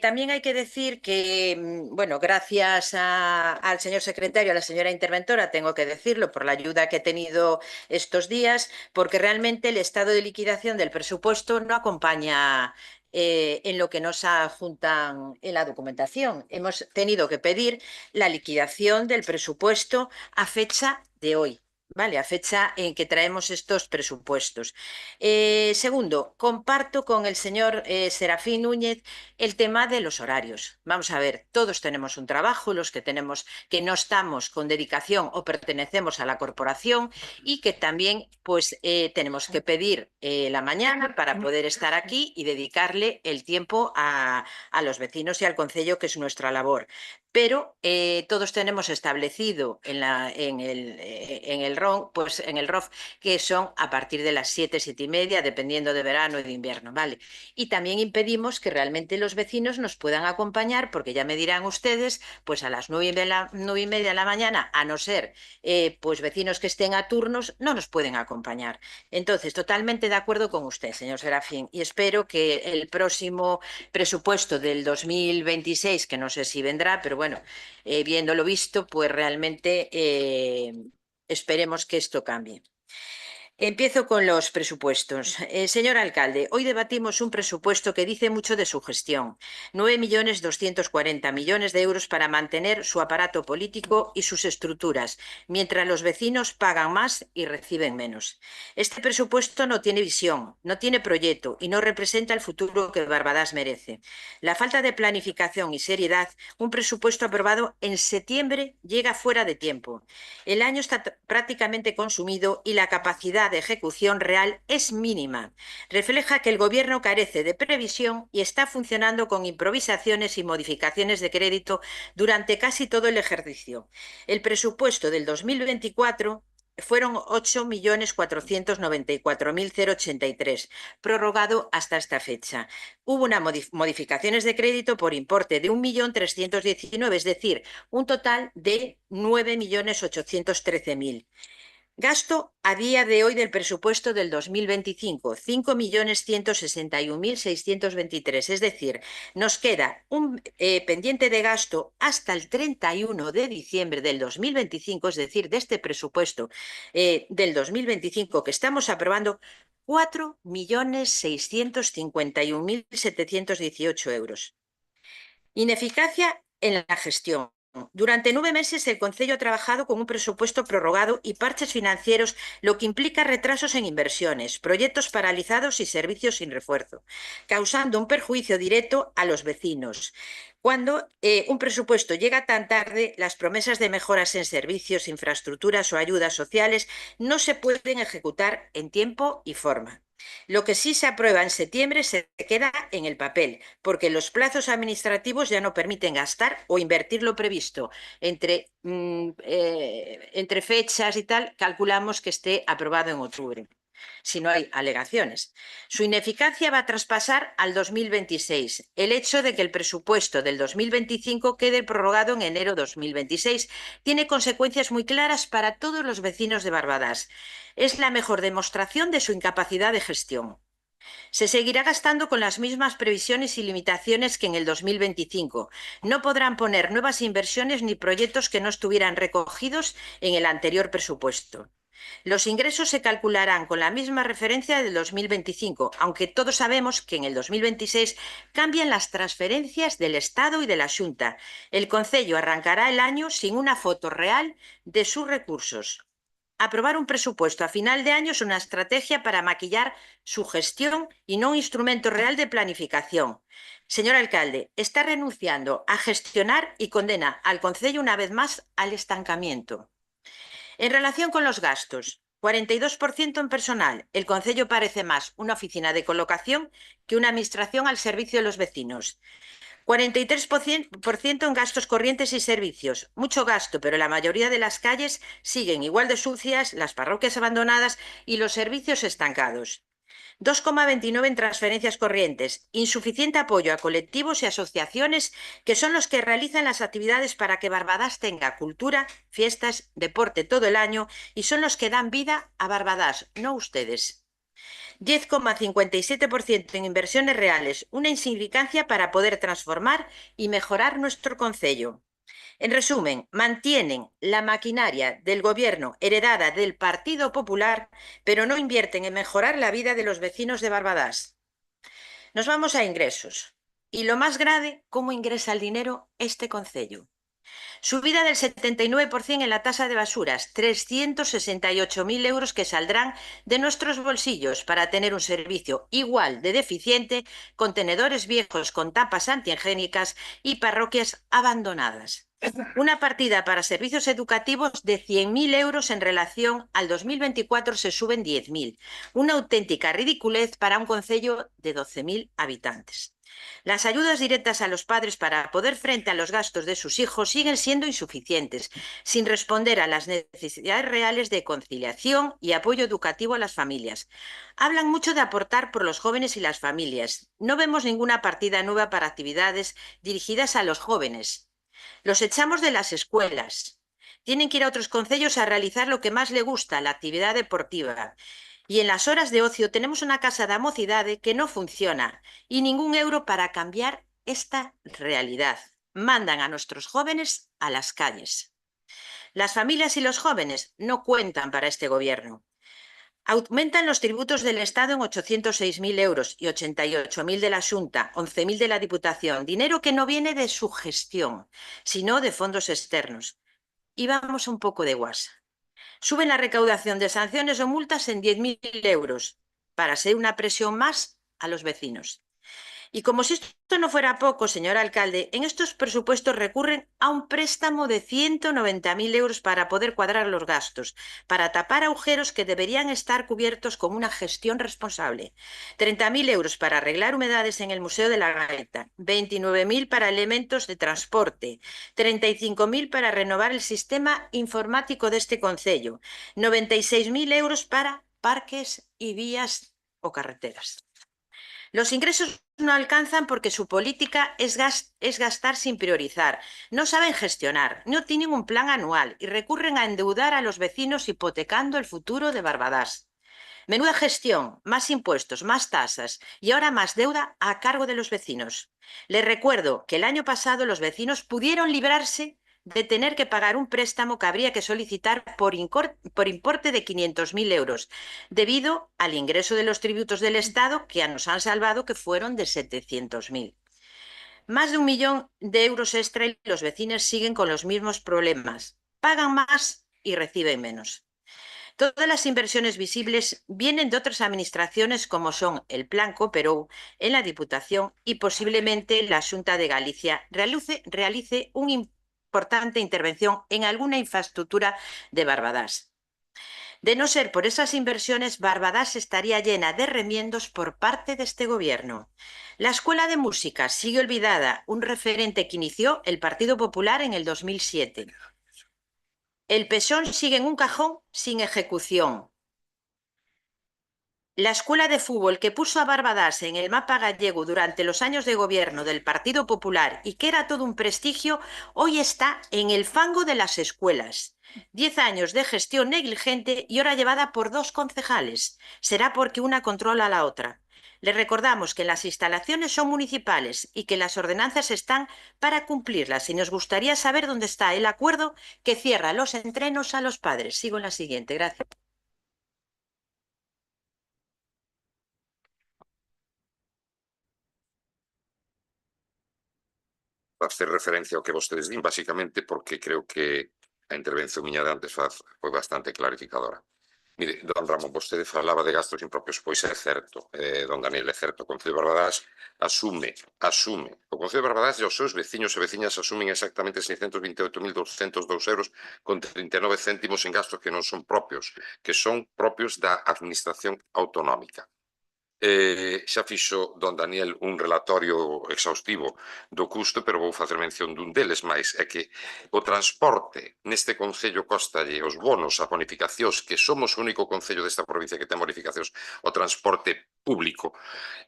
También hay que decir que, bueno, gracias al señor secretario, a la señora interventora, tengo que decirlo, por la ayuda que he tenido estos días, porque realmente el estado de liquidación del presupuesto no acompaña en lo que nos adjuntan en la documentación. Hemos tenido que pedir la liquidación del presupuesto a fecha de hoy, ¿vale?, a fecha en que traemos estos presupuestos. Segundo, comparto con el señor Serafín Núñez el tema de los horarios. Vamos a ver, todos tenemos un trabajo, los que no estamos con dedicación o pertenecemos a la corporación, y que también pues tenemos que pedir la mañana para poder estar aquí y dedicarle el tiempo a los vecinos y al concello, que es nuestra labor. Pero todos tenemos establecido en el ROF que son a partir de las 7, 7:30, dependiendo de verano y de invierno, ¿vale? Y también impedimos que realmente los vecinos nos puedan acompañar, porque ya me dirán ustedes, pues a las 9:30 de la mañana, a no ser pues vecinos que estén a turnos, no nos pueden acompañar. Entonces, totalmente de acuerdo con usted, señor Serafín, y espero que el próximo presupuesto del 2026, que no sé si vendrá, pero bueno, viéndolo visto, pues realmente esperemos que esto cambie. Empiezo con los presupuestos. Señor alcalde, hoy debatimos un presupuesto que dice mucho de su gestión. 9.240.000.000 de euros para mantener su aparato político y sus estructuras, mientras los vecinos pagan más y reciben menos. Este presupuesto no tiene visión, no tiene proyecto y no representa el futuro que Barbadás merece. La falta de planificación y seriedad, un presupuesto aprobado en septiembre llega fuera de tiempo. El año está prácticamente consumido y la capacidad de ejecución real es mínima. Refleja que el Gobierno carece de previsión y está funcionando con improvisaciones y modificaciones de crédito durante casi todo el ejercicio. El presupuesto del 2024 fueron 8.494.083, prorrogado hasta esta fecha. Hubo unas modificaciones de crédito por importe de 1.319.000, es decir, un total de 9.813.000. Gasto a día de hoy del presupuesto del 2025, 5.161.623. Es decir, nos queda un pendiente de gasto hasta el 31 de diciembre del 2025, es decir, de este presupuesto del 2025 que estamos aprobando, 4.651.718 euros. Ineficacia en la gestión. Durante 9 meses el Concello ha trabajado con un presupuesto prorrogado y parches financieros, lo que implica retrasos en inversiones, proyectos paralizados y servicios sin refuerzo, causando un perjuicio directo a los vecinos. Cuando un presupuesto llega tan tarde, las promesas de mejoras en servicios, infraestructuras o ayudas sociales no se pueden ejecutar en tiempo y forma. Lo que sí se aprueba en septiembre se queda en el papel, porque los plazos administrativos ya no permiten gastar o invertir lo previsto. Entre fechas y tal, calculamos que esté aprobado en octubre, si no hay alegaciones. Su ineficacia va a traspasar al 2026. El hecho de que el presupuesto del 2025 quede prorrogado en enero de 2026 tiene consecuencias muy claras para todos los vecinos de Barbadás. Es la mejor demostración de su incapacidad de gestión. Se seguirá gastando con las mismas previsiones y limitaciones que en el 2025. No podrán poner nuevas inversiones ni proyectos que no estuvieran recogidos en el anterior presupuesto. Los ingresos se calcularán con la misma referencia del 2025, aunque todos sabemos que en el 2026 cambian las transferencias del Estado y de la Xunta. El Concello arrancará el año sin una foto real de sus recursos. Aprobar un presupuesto a final de año es una estrategia para maquillar su gestión y no un instrumento real de planificación. Señor alcalde, está renunciando a gestionar y condena al Concello una vez más al estancamiento. En relación con los gastos, 42% en personal. El Concello parece más una oficina de colocación que una administración al servicio de los vecinos. 43% en gastos corrientes y servicios. Mucho gasto, pero la mayoría de las calles siguen igual de sucias, las parroquias abandonadas y los servicios estancados. 2,29 en transferencias corrientes. Insuficiente apoyo a colectivos y asociaciones que son los que realizan las actividades para que Barbadás tenga cultura, fiestas, deporte todo el año y son los que dan vida a Barbadás, no ustedes. 10,57% en inversiones reales, una insignificancia para poder transformar y mejorar nuestro concello. En resumen, mantienen la maquinaria del Gobierno heredada del Partido Popular, pero no invierten en mejorar la vida de los vecinos de Barbadás. Nos vamos a ingresos. Y lo más grave, ¿cómo ingresa el dinero este concello? Subida del 79% en la tasa de basuras, 368.000 euros que saldrán de nuestros bolsillos para tener un servicio igual de deficiente, contenedores viejos con tapas antihigiénicas y parroquias abandonadas. Una partida para servicios educativos de 100.000 euros en relación al 2024 se suben 10.000. Una auténtica ridiculez para un concello de 12.000 habitantes. Las ayudas directas a los padres para poder frente a los gastos de sus hijos siguen siendo insuficientes, sin responder a las necesidades reales de conciliación y apoyo educativo a las familias. Hablan mucho de aportar por los jóvenes y las familias. No vemos ninguna partida nueva para actividades dirigidas a los jóvenes. Los echamos de las escuelas. Tienen que ir a otros concellos a realizar lo que más les gusta, la actividad deportiva. Y en las horas de ocio tenemos una casa da mocidade que no funciona y ningún euro para cambiar esta realidad. Mandan a nuestros jóvenes a las calles. Las familias y los jóvenes no cuentan para este gobierno. Aumentan los tributos del Estado en 806.000 euros y 88.000 de la Xunta, 11.000 de la Diputación, dinero que no viene de su gestión, sino de fondos externos. Y vamos un poco de guasa. Suben la recaudación de sanciones o multas en 10.000 euros para ser una presión más a los vecinos. Y como si esto no fuera poco, señor alcalde, en estos presupuestos recurren a un préstamo de 190.000 euros para poder cuadrar los gastos, para tapar agujeros que deberían estar cubiertos con una gestión responsable. 30.000 euros para arreglar humedades en el Museo de la Gaita, 29.000 para elementos de transporte, 35.000 para renovar el sistema informático de este concello, 96.000 euros para parques y vías o carreteras. Los ingresos no alcanzan porque su política es gastar sin priorizar. No saben gestionar, no tienen un plan anual y recurren a endeudar a los vecinos hipotecando el futuro de Barbadás. Menuda gestión, más impuestos, más tasas y ahora más deuda a cargo de los vecinos. Les recuerdo que el año pasado los vecinos pudieron librarse de tener que pagar un préstamo que habría que solicitar por importe de 500.000 euros, debido al ingreso de los tributos del Estado que nos han salvado, que fueron de 700.000. Más de 1 millón de euros extra y los vecinos siguen con los mismos problemas. Pagan más y reciben menos. Todas las inversiones visibles vienen de otras administraciones como son el Plan Cooperou en la Diputación y posiblemente la Xunta de Galicia realice una importante intervención en alguna infraestructura de Barbadás. De no ser por esas inversiones, Barbadás estaría llena de remiendos por parte de este gobierno. La Escuela de Música sigue olvidada, un referente que inició el Partido Popular en el 2007. El Pesón sigue en un cajón sin ejecución. La escuela de fútbol que puso a Barbadás en el mapa gallego durante los años de gobierno del Partido Popular y que era todo un prestigio, hoy está en el fango de las escuelas. 10 años de gestión negligente y ahora llevada por 2 concejales. Será porque una controla a la otra. Les recordamos que las instalaciones son municipales y que las ordenanzas están para cumplirlas y nos gustaría saber dónde está el acuerdo que cierra los entrenos a los padres. Sigo en la siguiente. Gracias. Facer referencia ao que vostedes din, basicamente porque creo que a intervención miña de antes foi bastante clarificadora. Mire, don Ramón, vostede falaba de gastos impropios, pois é certo, don Daniel, é certo, o Concello de Barbadás asume, o Concello de Barbadás e os seus veciños e veciñas asumen exactamente 628.202 euros con 39 céntimos en gastos que non son propios, que son propios da administración autonómica. Xa fixo don Daniel un relatorio exhaustivo do custo, pero vou facer mención dun deles máis, é que o transporte neste concello costalle os bonos, as bonificacións, que somos o único concello desta provincia que ten bonificacións, o transporte público,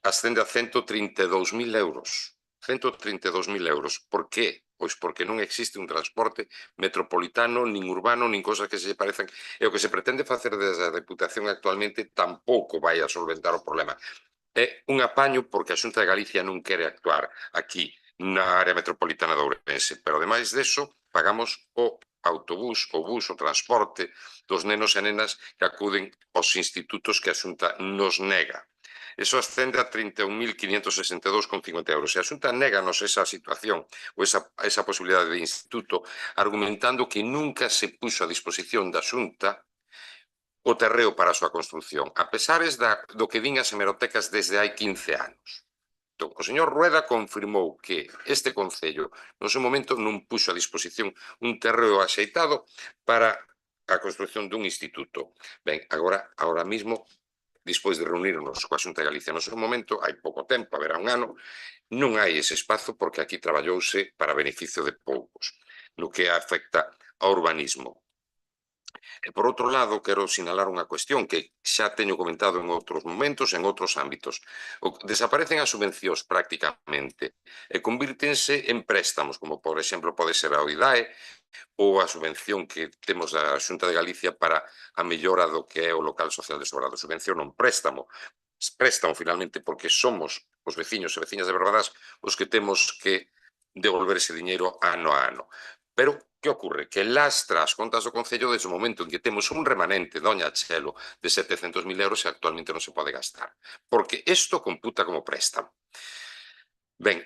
ascende a 132.000 euros. 132.000 euros. Por qué? Pois porque non existe un transporte metropolitano, nin urbano, nin cosas que se parezan. E o que se pretende facer desde a Deputación actualmente tampouco vai a solventar o problema. É un apaño porque a Xunta de Galicia non quere actuar aquí na área metropolitana de Ourense, pero ademais deso pagamos o autobús, o bus, o transporte dos nenos e nenas que acuden aos institutos que a Xunta nos nega. Eso ascende a 31.562,50 euros. E a Xunta néganos esa situación ou esa posibilidade de instituto argumentando que nunca se puxo a disposición da Xunta o terreo para a súa construción, a pesares do que din as hemerotecas desde hai 15 anos. Entón, o señor Rueda confirmou que este Concello no seu momento non puxo a disposición un terreo axeitado para a construción dun instituto. Ben, agora mismo, despois de reunirnos coa Xunta de Galicia no seu momento, hai pouco tempo, haberá un ano, non hai ese espazo porque aquí traballouse para beneficio de poucos, no que afecta ao urbanismo. E, por outro lado, quero sinalar unha cuestión que xa teño comentado en outros momentos, en outros ámbitos. Desaparecen as subvencións prácticamente e convírtense en préstamos, como, por exemplo, pode ser a OIDAE ou a subvención que temos da Xunta de Galicia para a mellora do que é o local social de Sobrado. Subvención non préstamo. Préstamo, finalmente, porque somos os veciños e veciñas de Barbadás os que temos que devolver ese diñeiro ano a ano. Pero que ocorre? Que lastra as contas do Concello desde o momento en que temos un remanente, doña Chelo, de 700.000 euros e actualmente non se pode gastar. Porque isto computa como préstamo. Ben,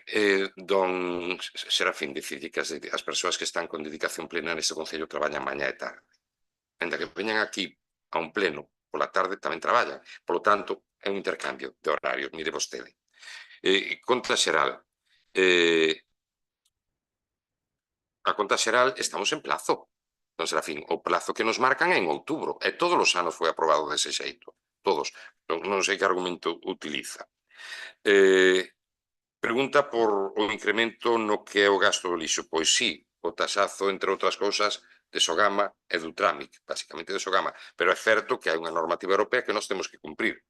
don Serafín, dicirlle que as persoas que están con dedicación plena neste Concello traballan mañá e tarde. Ainda que veñan aquí a un pleno, pola tarde tamén traballan. Polo tanto, é un intercambio de horarios, mire vostede. Conta xeral. A conta xeral estamos en plazo. Non Serafín, o plazo que nos marcan é en outubro, e todos os anos foi aprobado dese xeito. Todos. Non sei que argumento utiliza. Pregunta por o incremento no que é o gasto do lixo. Pois sí, o taxazo, entre outras cousas, de Sogama e do Trámic, basicamente de Sogama, pero é certo que hai unha normativa europea que nós temos que cumprir.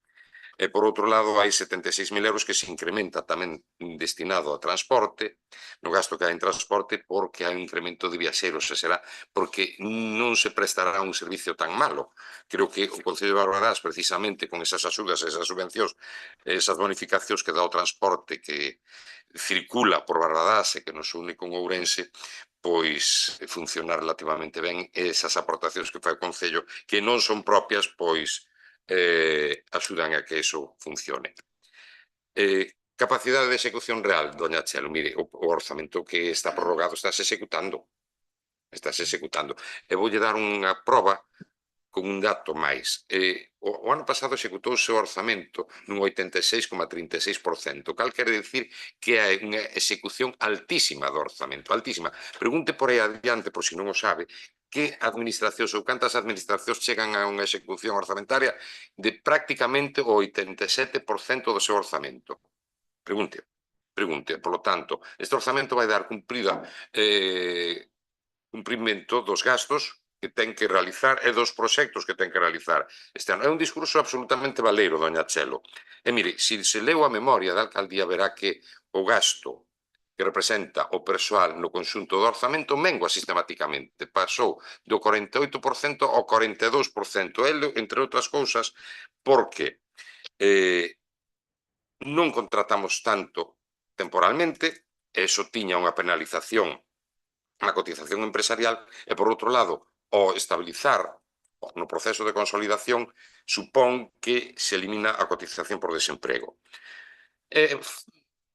E, por outro lado, hai 76.000 euros que se incrementa tamén destinado a transporte, no gasto que hai en transporte, porque hai un incremento de viaxeros, e será porque non se prestará un servicio tan malo. Creo que o Concello de Barbadás, precisamente, con esas axudas, esas subvencións, esas bonificacións que dá o transporte que circula por Barbadás e que nos une con Ourense, pois funciona relativamente ben. Esas aportacións que fai o Concello, que non son propias, pois axudan a que eso funcione. Capacidade de execución real, doña Chelo, mire, o orzamento que está prorrogado estáse executando. E voulle dar unha proba con un dato máis. O ano pasado executouse o orzamento nun 86,36%, cal quere dicir que hai unha execución altísima do orzamento, altísima. Pregunte por aí adiante, por si non o sabe, que administracións ou cantas administracións chegan a unha execución orzamentaria de prácticamente o 87% do seu orzamento. Pregunte. Por lo tanto, este orzamento vai dar cumprimento dos gastos que ten que realizar e dos proxectos que ten que realizar este ano. É un discurso absolutamente valeiro, doña Chelo. E mire, se se leu a memoria da alcaldía, verá que o gasto que representa o persoal no conxunto do orzamento mengua sistematicamente. Pasou do 48% ao 42%. Entre outras cousas, porque non contratamos tanto temporalmente, e iso tiña unha penalización na cotización empresarial, e, por outro lado, ao estabilizar no proceso de consolidación, supón que se elimina a cotización por desemprego.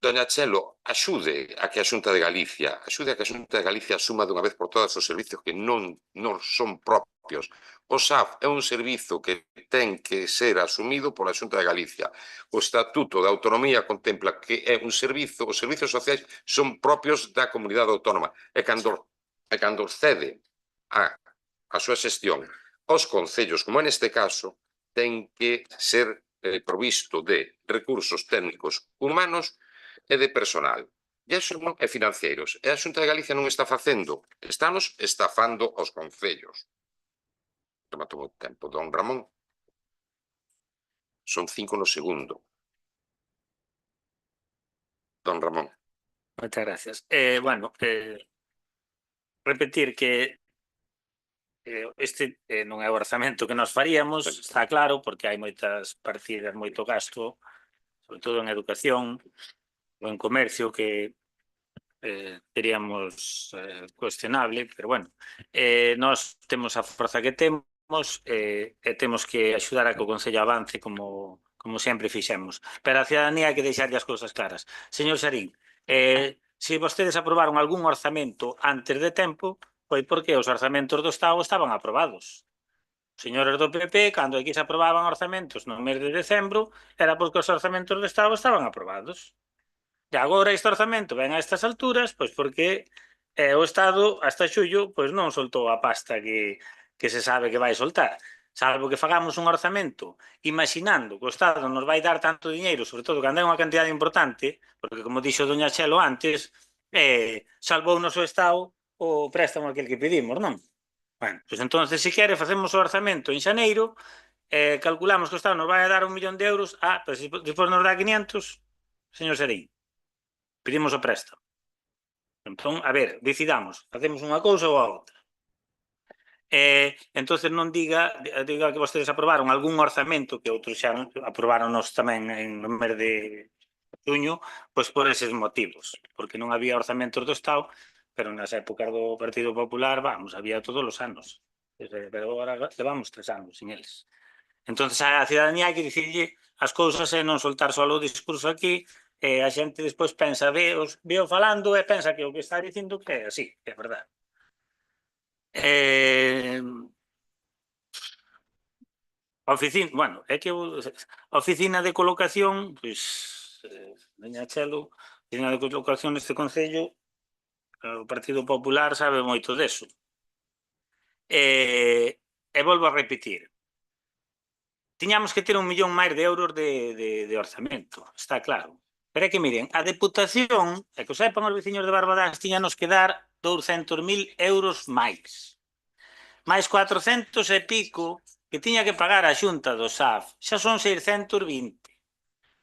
Doña Chelo, axude a que a Xunta de Galicia asuma dunha vez por todas os servizos que non son propios. O SAF é un servizo que ten que ser asumido pola Xunta de Galicia. O Estatuto de Autonomía contempla que é un servizo, os servizos sociais son propios da comunidade autónoma. E cando cede a súa xestión aos concellos, como neste caso, ten que ser provisto de recursos técnicos humanos e de personal. E iso non é financeiros. E a Xunta de Galicia non está facendo. Estamos estafando aos concellos. Toma todo o tempo. Don Ramón. Son 5 no segundo. Don Ramón. Moitas gracias. Repetir que este non é o orzamento que nos faríamos, está claro, porque hai moitas partidas, moito gasto, sobre todo en educación ou en comercio, que teríamos cuestionable, pero bueno, nós temos a forza que temos e temos que axudar a que o Concello avance como sempre fixemos. Pero a cidadanía hai que deixarlle as cousas claras. Señor Xarín, se vostedes aprobaron algún orzamento antes de tempo, foi porque os orzamentos do Estado estaban aprobados. Os señores do PP, cando aquí se aprobaban orzamentos no mes de decembro, era porque os orzamentos do Estado estaban aprobados. E agora este orzamento ven a estas alturas, pois porque o Estado, hasta xullo, pois non soltou a pasta que se sabe que vai soltar. Salvo que fagamos un orzamento imaginando que o Estado nos vai dar tanto diñeiro, sobre todo cando é unha cantidade importante, porque, como dixo doña Chelo antes, salvou o noso Estado o préstamo aquel que pedimos, non? Bueno, pois entonces, se quere, facemos o orzamento en xaneiro, calculamos que o Estado nos vai dar 1 millón de euros, pero se despois nos dá 500, señor Xarín, pedimos o préstamo. Entón, a ver, decidamos, facemos unha cousa ou a outra. Entonces non diga que vostedes aprobaron algún orzamento que outros xa aprobaronos tamén en mes de xuño, pois por eses motivos, porque non había orzamentos do Estado, pero nas épocas do Partido Popular, vamos, había todos os anos. Pero agora levamos 3 anos sin eles. Entón, a cidadanía hai que dicirlle as cousas e non soltar só o discurso aquí, e a xente despois pensa, veo falando e pensa que o que está dicindo que é así, que é verdade. Oficina, bueno, é que a oficina de colocación, pois, veña Chelo, a oficina de colocación neste Concello, o Partido Popular sabe moito deso. E volvo a repetir, tiñamos que ter 1 millón máis de euros de orzamento, está claro. Pero é que miren, a Deputación, e que o sepan os veciños de Barbadás, tiñanos que dar 200.000 euros máis 400 e pico que tiña que pagar a Xunta do SAF, xa son 620.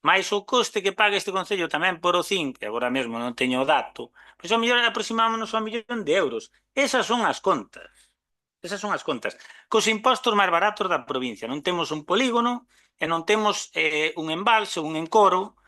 Mais o coste que paga este Concello tamén por o zinc, que agora mesmo non teño o dato, pois ao mellor aproximámonos ao 1 millón de euros. Esas son as contas. Esas son as contas. Cos impostos máis baratos da provincia. Non temos un polígono e non temos un embalse, un encoro,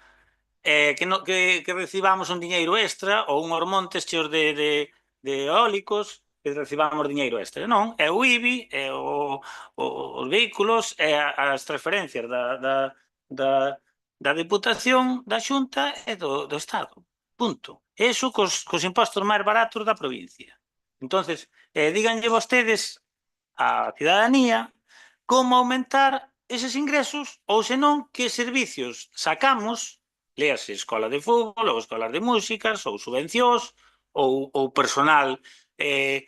que recibamos un diñeiro extra ou unhos montes cheos de eólicos que recibamos diñeiro extra. Non, é o IBI, é os vehículos, é as transferencias da Deputación, da Xunta e do Estado. Punto. Eso cos impostos máis baratos da provincia. Entonces, díganlle vostedes á cidadanía como aumentar eses ingresos ou senón que servicios sacamos, léase escola de fútbol ou escolas de músicas ou subvencións ou personal de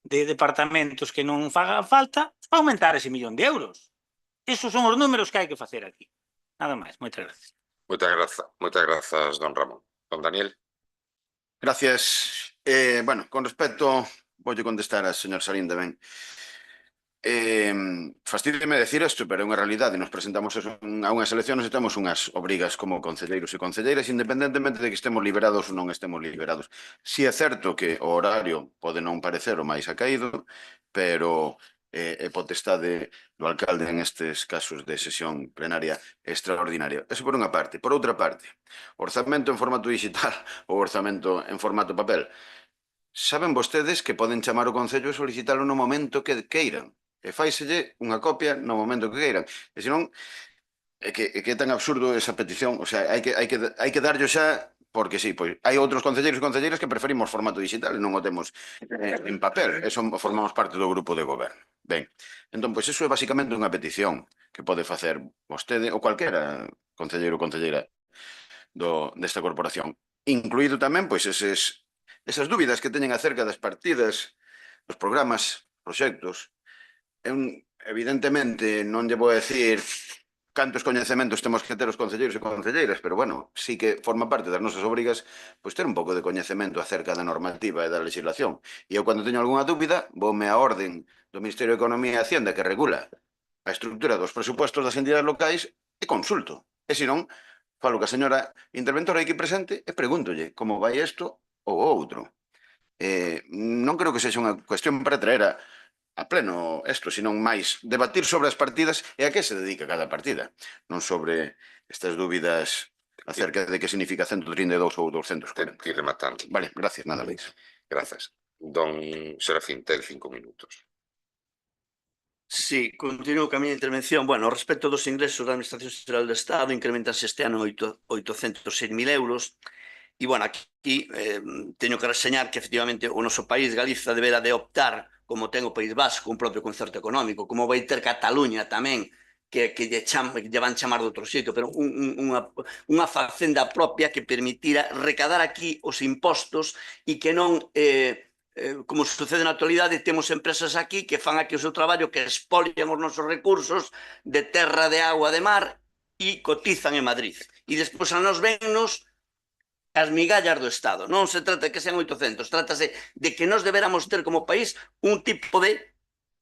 departamentos que non faga falta para aumentar ese 1 millón de euros. Esos son os números que hai que facer aquí. Nada máis. Moitas gracias. Moitas grazas, don Ramón. Don Daniel. Gracias. Bueno, con respecto, voulle contestar a señor Sarín tamén. Fastídeme decir isto, pero é unha realidade. Nos presentamos a unhas eleccións e temos unhas obrigas como concelleiros e concelleiras, independentemente de que estemos liberados ou non estemos liberados. Si é certo que o horario pode non parecer o máis acaído, pero é potestade do alcalde en estes casos de sesión plenaria extraordinaria. Eso por unha parte. Por outra parte, orzamento en formato digital ou orzamento en formato papel. Saben vostedes que poden chamar o Concello e solicitalo no momento que queiran. E faiselle unha copia no momento que queiran. E senón, é que é tan absurdo esa petición, o sea, hai que darlle xa, porque sí, pois hai outros concelleiros e concelleiras que preferimos formato digital e non o temos en papel, e formamos parte do grupo de goberno. Ben, entón, pois iso é basicamente unha petición que pode facer vostede ou calquera concelleiro ou concelleira desta corporación. Incluído tamén, pois, esas dúbidas que teñen acerca das partidas, dos programas, proxectos. Evidentemente, non lle vou decir cantos coñecementos temos que ter os concelleiros e concelleiras, pero, bueno, sí que forma parte das nosas obrigas pois ter un pouco de coñecemento acerca da normativa e da legislación. E eu, cando teño algunha dúbida, voume á orden do Ministerio de Economía e Hacienda que regula a estrutura dos presupostos das entidades locais e consulto. E, senón, falo que a señora interventora aquí presente e pregúntolle como vai isto ou outro. Non creo que sexa unha cuestión para traer a pleno isto, senón máis debatir sobre as partidas e a que se dedica cada partida, non sobre estas dúbidas acerca de que significa 132 ou 240. Ti rematando. Vale, gracias, nada máis. Grazas. Don Serafín, ten 5 minutos. Sí, continuo ca miña intervención. Bueno, respecto dos ingresos da Administración Xeral do Estado, incrementanse este ano 806.000 euros. E, bueno, aquí teño que reseñar que, efectivamente, o noso país, Galiza, debera de optar, como ten o País Vasco, un propio concerto económico, como vai ter Cataluña tamén, que lle van chamar de outro xeito, pero unha facenda propia que permitira recadar aquí os impostos e que non, como sucede na actualidade, temos empresas aquí que fan aquí o seu traballo, que expolian os nosos recursos de terra, de agua, de mar e cotizan en Madrid. E despois a nos vennos as migallas do Estado. Non se trata de que sean 800, trátase de que nos deberamos ter como país un tipo de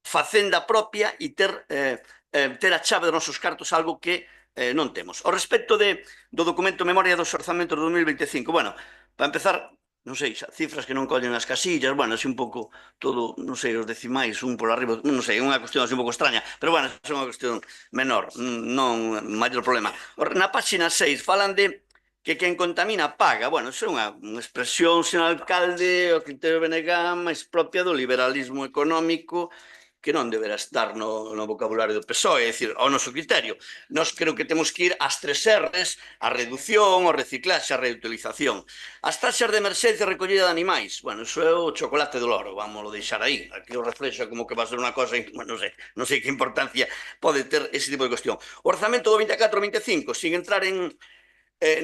facenda propia e ter a chave dos nosos cartos, algo que non temos. Ao respecto do documento Memoria dos Orzamentos de 2025, bueno, para empezar, non sei, cifras que non collen as casillas, bueno, é un pouco todo, non sei, os decimais, un por arriba, non sei, unha cuestión así un pouco extraña, pero bueno, é unha cuestión menor, non maior problema. Na páxina 6 falan de que quen contamina paga. Bueno, iso é unha expresión, señor alcalde, o criterio BNG máis propia do liberalismo económico que non deberá estar no vocabulario do PSOE, é dicir, ao noso criterio. Nós creo que temos que ir ás 3 R's, a reducción, o reciclaxe, a reutilización. As taxas de emerxencia e recollida de animais, bueno, iso é o chocolate do loro, vamos deixar aí. Aquí o reflexo como que va a ser unha cosa, bueno, non sei que importancia pode ter ese tipo de cuestión. O orzamento do 24-25, sin entrar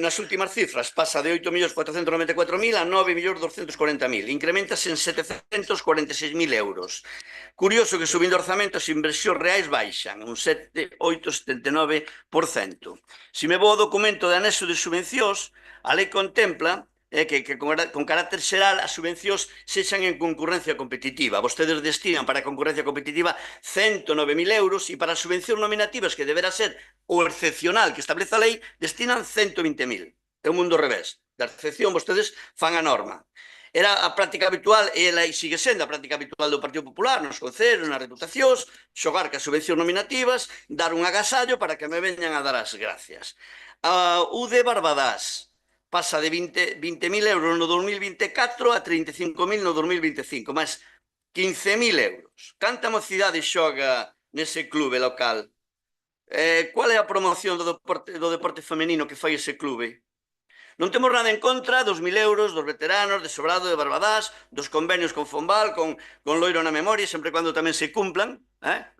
nas últimas cifras, pasa de 8.494.000 a 9.240.000. Incrementase en 746.000 euros. Curioso que subindo o orzamento as inversións reais baixan un 7,879%. Se me vou ao documento de anexo de subvencións, a lei contempla que con carácter xeral as subvencións sexan en concurrencia competitiva. Vostedes destinan para a concurrencia competitiva 109.000 euros e para as subvencións nominativas, que deberá ser o excepcional que establece a lei, destinan 120.000. É o mundo ao revés. Da excepción, vostedes fan a norma. Era a práctica habitual, e ela sigue sendo a práctica habitual do Partido Popular, nos concellos, nas reputacións, xogar cas subvencións nominativas, dar un agasallo para que me veñan a dar as gracias. O de Barbadás pasa de 20.000 euros no 2024 a 35.000 no 2025, máis 15.000 euros. Canta mocidade xoga nese clube local? Qual é a promoción do deporte femenino que fai ese clube? Non temos nada en contra dos 1.000 euros dos veteranos, de Sobrado, de Barbadás, dos convenios con Fombal, con Loiro na memoria, sempre cando tamén se cumplan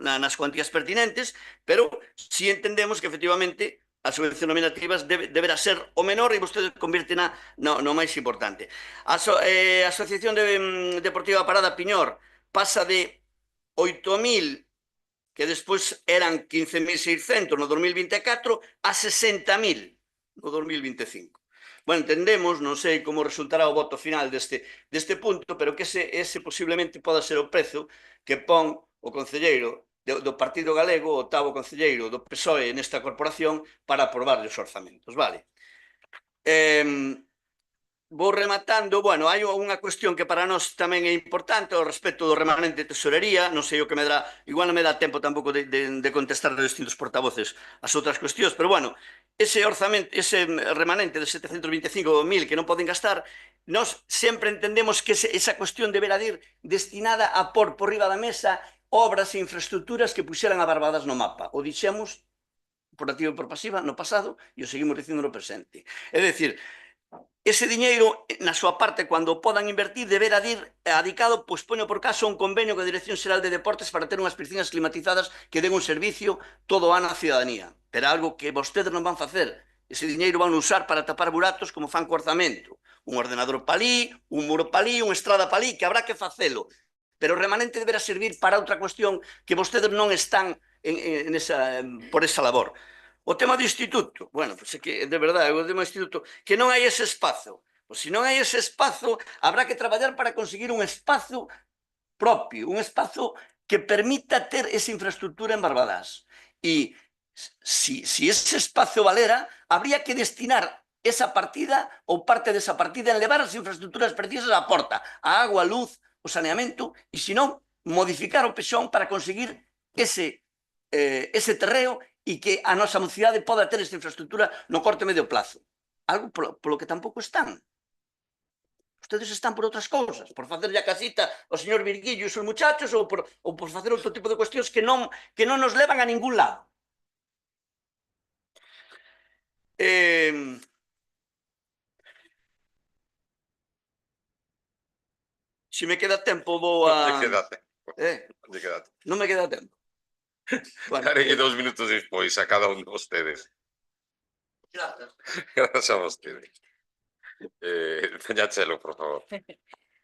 nas cuantías pertinentes, pero si entendemos que efectivamente as subvencións nominativas deberá ser o menor e vostede convirte no máis importante. A Asociación Deportiva Parada Piñor pasa de 8.000, que despois eran 15.600 no 2024, a 60.000 no 2025. Bueno, entendemos, non sei como resultará o voto final deste punto, pero que ese posiblemente poda ser o prezo que pon o concelleiro do Partido Galego, o octavo concelleiro do PSOE nesta corporación, para aprobar os orzamentos, vale? Vou rematando, bueno, hai unha cuestión que para nós tamén é importante, o respecto do remanente de tesorería, non sei o que me dará, igual non me dá tempo tampouco de contestar de distintos portavoces as outras cuestións, pero bueno, ese orzamento, ese remanente de 725.000 que non poden gastar, nós sempre entendemos que esa cuestión deberá ir destinada a por riba da mesa obras e infraestructuras que puxeran a Barbadas no mapa. O dixemos por activa e por pasiva no pasado e o seguimos dicindo no presente. É dicir, ese diñeiro, na súa parte, cando podan invertir, deberá ir adicado, pois poño por caso, un convenio coa Dirección Xeral de Deportes para ter unhas piscinas climatizadas que den un servicio todo o ano á cidadanía. Pero algo que vostedes non van facer. Ese diñeiro van usar para tapar buratos como fan co orzamento. Un ordenador palí, un muro palí, unha estrada palí, que habrá que facelo. Pero o remanente deberá servir para outra cuestión que vostedes non están por esa labor. O tema do instituto, bueno, pois é que, de verdade, o tema do instituto, que non hai ese espazo. Pois se non hai ese espazo, habrá que traballar para conseguir un espazo propio, un espazo que permita ter esa infraestructura en Barbadás. E si ese espazo valera, habría que destinar esa partida ou parte desa partida en levar as infraestructuras precisas á porta, a agua, a luz, o saneamento, e se non, modificar o pexón para conseguir ese terreo e que a nosa mocidade poda ter esta infraestructura no corto e medio plazo. Algo polo que tampouco están. Ustedes están por outras cousas, por facer a casita ao señor Virguillo e os muchachos, ou por facer outro tipo de cuestións que non nos levan a ningún lado. Se me queda tempo, vou a... Non queda tempo. Non me queda tempo. Darei 2 minutos despois a cada un de vostedes. Gracias. Gracias a vostedes. Peñachelo, por favor.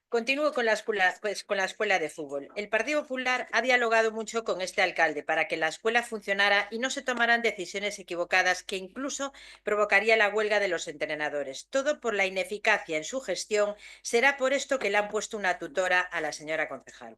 Continúo con la escuela de fútbol. El Partido Popular ha dialogado mucho con este alcalde para que la escuela funcionara y no se tomaran decisiones equivocadas que incluso provocaría la huelga de los entrenadores. Todo por la ineficacia en su gestión. Será por esto que le han puesto una tutora a la señora concejal.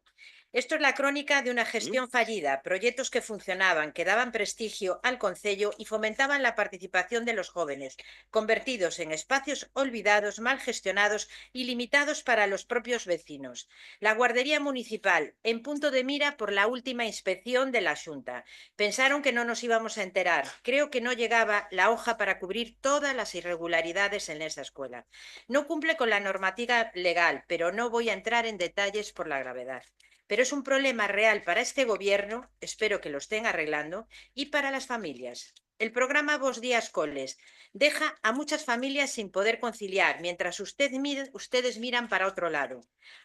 Esto es la crónica de una gestión fallida, proyectos que funcionaban, que daban prestigio al concello y fomentaban la participación de los jóvenes, convertidos en espacios olvidados, mal gestionados y limitados para los propios vecinos. La guardería municipal, en punto de mira por la última inspección de la Xunta. Pensaron que no nos íbamos a enterar. Creo que no llegaba la hoja para cubrir todas las irregularidades en esa escuela. No cumple con la normativa legal, pero no voy a entrar en detalles por la gravedad. Pero es un problema real para este gobierno, espero que lo estén arreglando, y para las familias. El programa Bos Días Coles deja a muchas familias sin poder conciliar, mientras ustedes miran para otro lado.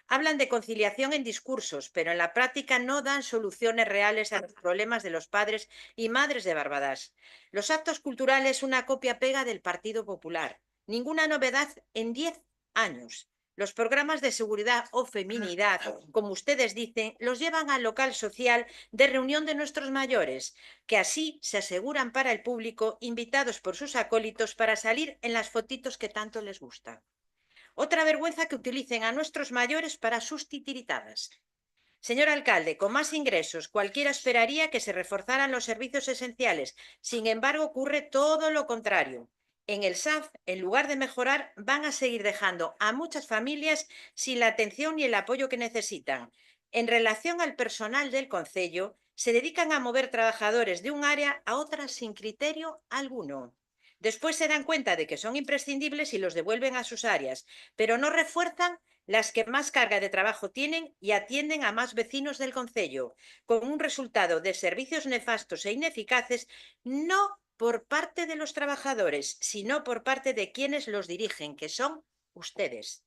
Hablan de conciliación en discursos, pero en la práctica no dan soluciones reales a los problemas de los padres y madres de Barbadás. Los actos culturales, una copia-pega del Partido Popular. Ninguna novedad en 10 años. Los programas de seguridad o feminidad, como ustedes dicen, los llevan al local social de reunión de nuestros mayores, que así se aseguran para el público, invitados por sus acólitos para salir en las fotitos que tanto les gustan. Otra vergüenza que utilicen a nuestros mayores para sus titiritadas. Señor alcalde, con más ingresos, cualquiera esperaría que se reforzaran los servicios esenciales. Sin embargo, ocurre todo lo contrario. En el SAF, en lugar de mejorar, van a seguir dejando a muchas familias sin la atención y el apoyo que necesitan. En relación al personal del concello, se dedican a mover trabajadores de un área a otra sin criterio alguno. Después se dan cuenta de que son imprescindibles y los devuelven a sus áreas, pero no refuerzan las que más carga de trabajo tienen y atienden a más vecinos del concello, con un resultado de servicios nefastos e ineficaces, no por parte de los trabajadores, sino por parte de quienes los dirigen, que son ustedes.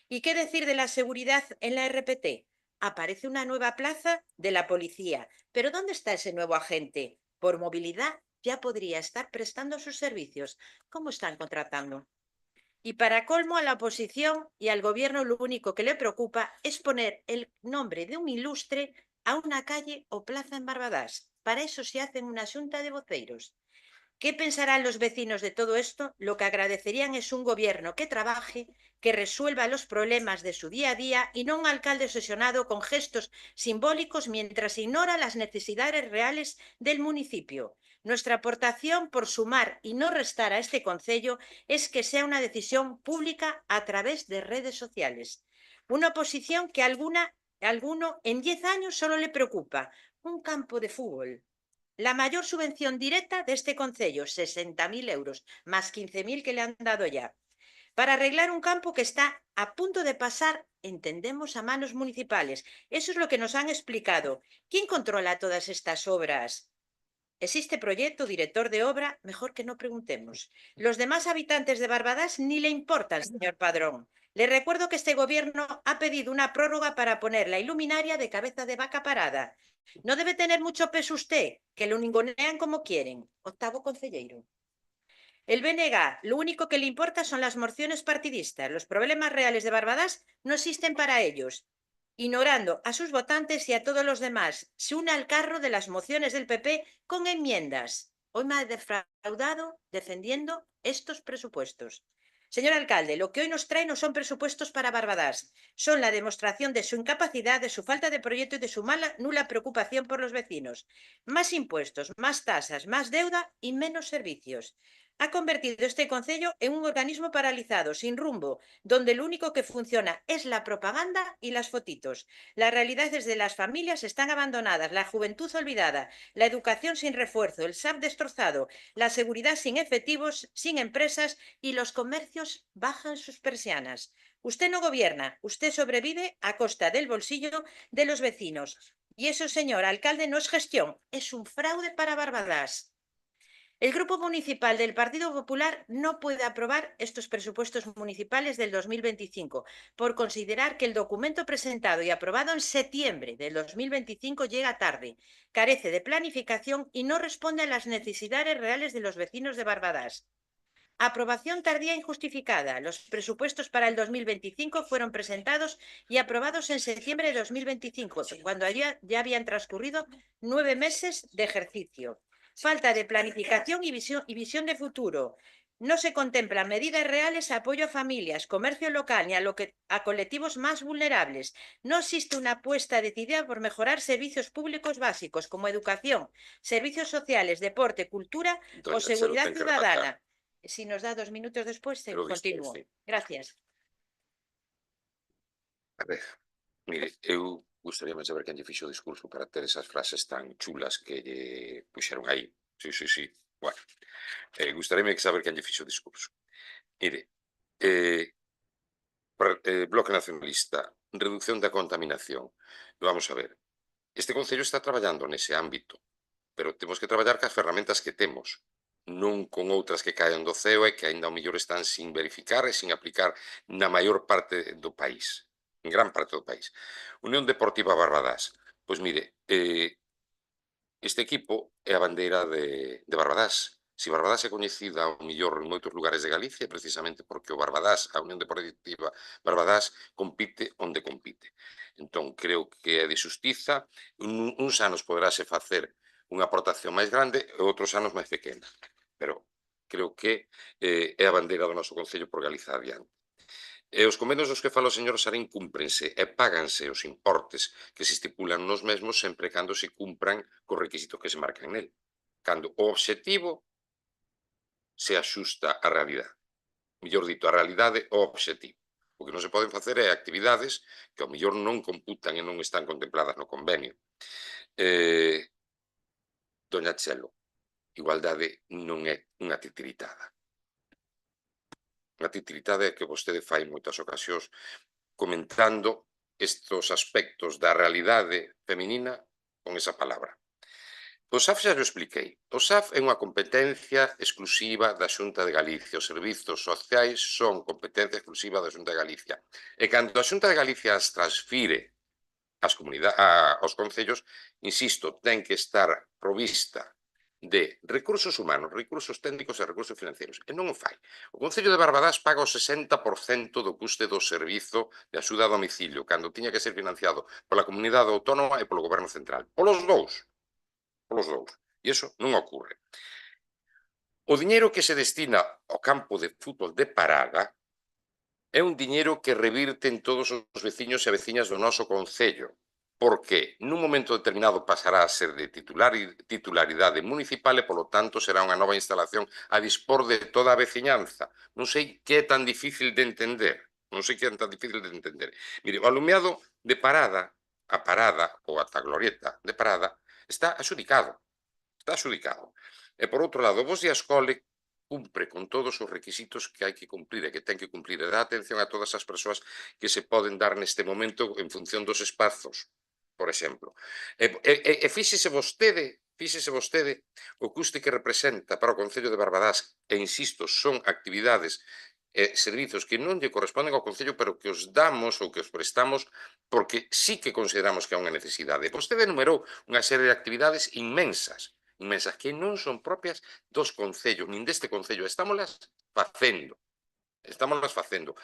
¿Y qué decir de la seguridad en la RPT? Aparece una nueva plaza de la policía, pero ¿dónde está ese nuevo agente? Por movilidad ya podría estar prestando sus servicios. ¿Cómo están contratando? Y para colmo, a la oposición y al gobierno lo único que le preocupa es poner el nombre de un ilustre a una calle o plaza en Barbadás. Para eso se hacen una xunta de voceiros. ¿Qué pensarán los vecinos de todo esto? Lo que agradecerían es un gobierno que trabaje, que resuelva los problemas de su día a día y no un alcalde obsesionado con gestos simbólicos mientras ignora las necesidades reales del municipio. Nuestra aportación por sumar y no restar a este concello es que sea una decisión pública a través de redes sociales. Una oposición que a alguno en 10 años solo le preocupa un campo de fútbol. La mayor subvención directa de este concello, 60.000 euros, más 15.000 que le han dado ya, para arreglar un campo que está a punto de pasar, entendemos, a manos municipales. Eso es lo que nos han explicado. ¿Quién controla todas estas obras? ¿Existe proyecto, director de obra? Mejor que no preguntemos. Los demás habitantes de Barbadás ni le importa al señor Padrón. Le recuerdo que este gobierno ha pedido una prórroga para poner la iluminaria de cabeza de vaca parada. No debe tener mucho peso usted, que lo ningunean como quieren. Octavo concelleiro. El BNG, lo único que le importa son las mociones partidistas. Los problemas reales de Barbadás no existen para ellos. Ignorando a sus votantes y a todos los demás, se une al carro de las mociones del PP con enmiendas. Hoy me ha defraudado defendiendo estos presupuestos. Señor alcalde, lo que hoy nos trae no son presupuestos para Barbadás, son la demostración de su incapacidad, de su falta de proyecto y de su nula preocupación por los vecinos. Más impuestos, más tasas, más deuda y menos servicios. Ha convertido este concello en un organismo paralizado, sin rumbo, donde lo único que funciona es la propaganda y las fotitos. Las realidades de las familias están abandonadas, la juventud olvidada, la educación sin refuerzo, el SAP destrozado, la seguridad sin efectivos, sin empresas y los comercios bajan sus persianas. Usted no gobierna, usted sobrevive a costa del bolsillo de los vecinos. Y eso, señor alcalde, no es gestión, es un fraude para Barbadás. El Grupo Municipal del Partido Popular no puede aprobar estos presupuestos municipales del 2025 por considerar que el documento presentado y aprobado en septiembre del 2025 llega tarde, carece de planificación y no responde a las necesidades reales de los vecinos de Barbadás. Aprobación tardía e injustificada. Los presupuestos para el 2025 fueron presentados y aprobados en septiembre de 2025, cuando ya habían transcurrido 9 meses de ejercicio. Falta de planificación y visión de futuro. No se contemplan medidas reales de apoyo a familias, comercio local ni a colectivos más vulnerables. No existe una apuesta decidida por mejorar servicios públicos básicos como educación, servicios sociales, deporte, cultura o Doña Chelo, seguridad ten que rematar. ciudadana. Si nos da 2 minutos después, Pero despois, continúo. sí. Gracias. A ver, mire, eu gustaríame saber quen lle fixo o discurso para ter esas frases tan chulas que lle puxeron aí. Sí, sí, sí. Bueno, gustaríame saber quen lle fixo o discurso. Mire, Bloque Nacionalista, reducción da contaminación. Vamos a ver, este Concello está traballando nese ámbito, pero temos que traballar cas ferramentas que temos, non con outras que caen do ceo e que aínda ao mellor están sin verificar e sin aplicar na maior parte do país, en gran parte do país. Unión Deportiva Barbadás. Pois mire, este equipo é a bandeira de Barbadás. Se Barbadás é coñecida ao mellor en moitos lugares de Galicia precisamente porque o Barbadás, a Unión Deportiva Barbadás, compite onde compite. Entón, creo que é de xustiza. Uns anos poderase facer unha aportación máis grande e outros anos máis pequena. Pero creo que é a bandeira do noso Concello por Galiza adiante. E os convenios dos que fala o señor Sarín cúmprense e páganse os importes que se estipulan nos mesmos sempre cando se cumpran cos requisitos que se marcan nel. Cando o obxectivo se axusta á realidade. Millor dito, a realidade ao obxectivo. O que non se poden facer é actividades que ao mellor non computan e non están contempladas no convenio. Doña Chelo, igualdade non é unha titiritada. Unha titiritada é que vostede fai en moitas ocasións comentando estes aspectos da realidade feminina con esa palabra. O SAF xa lo expliquei. O SAF é unha competencia exclusiva da Xunta de Galicia. Os servizos sociais son competencia exclusiva da Xunta de Galicia. E cando a Xunta de Galicia as transfire aos concellos, insisto, ten que estar provista de recursos humanos, recursos técnicos e recursos financeiros. E non o fai. O Concello de Barbadás paga o 60% do custe do servizo de axuda a domicilio, cando tiña que ser financiado pola comunidade autónoma e polo goberno central. Polos dous. E iso non ocorre. O diñeiro que se destina ao campo de fútbol de Parada é un diñeiro que revirte en todos os veciños e veciñas do noso Concello, porque nun momento determinado pasará a ser de titularidade municipal e, polo tanto, será unha nova instalación a dispor de toda a veciñanza. Non sei que é tan difícil de entender. Mire, o alumeado de Parada, a Parada, ou ata a Glorieta de Parada, está axudicado. E, por outro lado, Bos Días Cole cumpre con todos os requisitos que hai que cumprir e que ten que cumplir e dá atención a todas as persoas que se poden dar neste momento en función dos espazos, por exemplo. E fíxese vostede o custe que representa para o Concello de Barbadás, e insisto, son actividades e servizos que non lle corresponden ao Concello, pero que os damos ou que os prestamos porque sí que consideramos que é unha necesidade. Vostede enumerou unha serie de actividades inmensas que non son propias dos concellos, nin deste concello. Estámolas facendo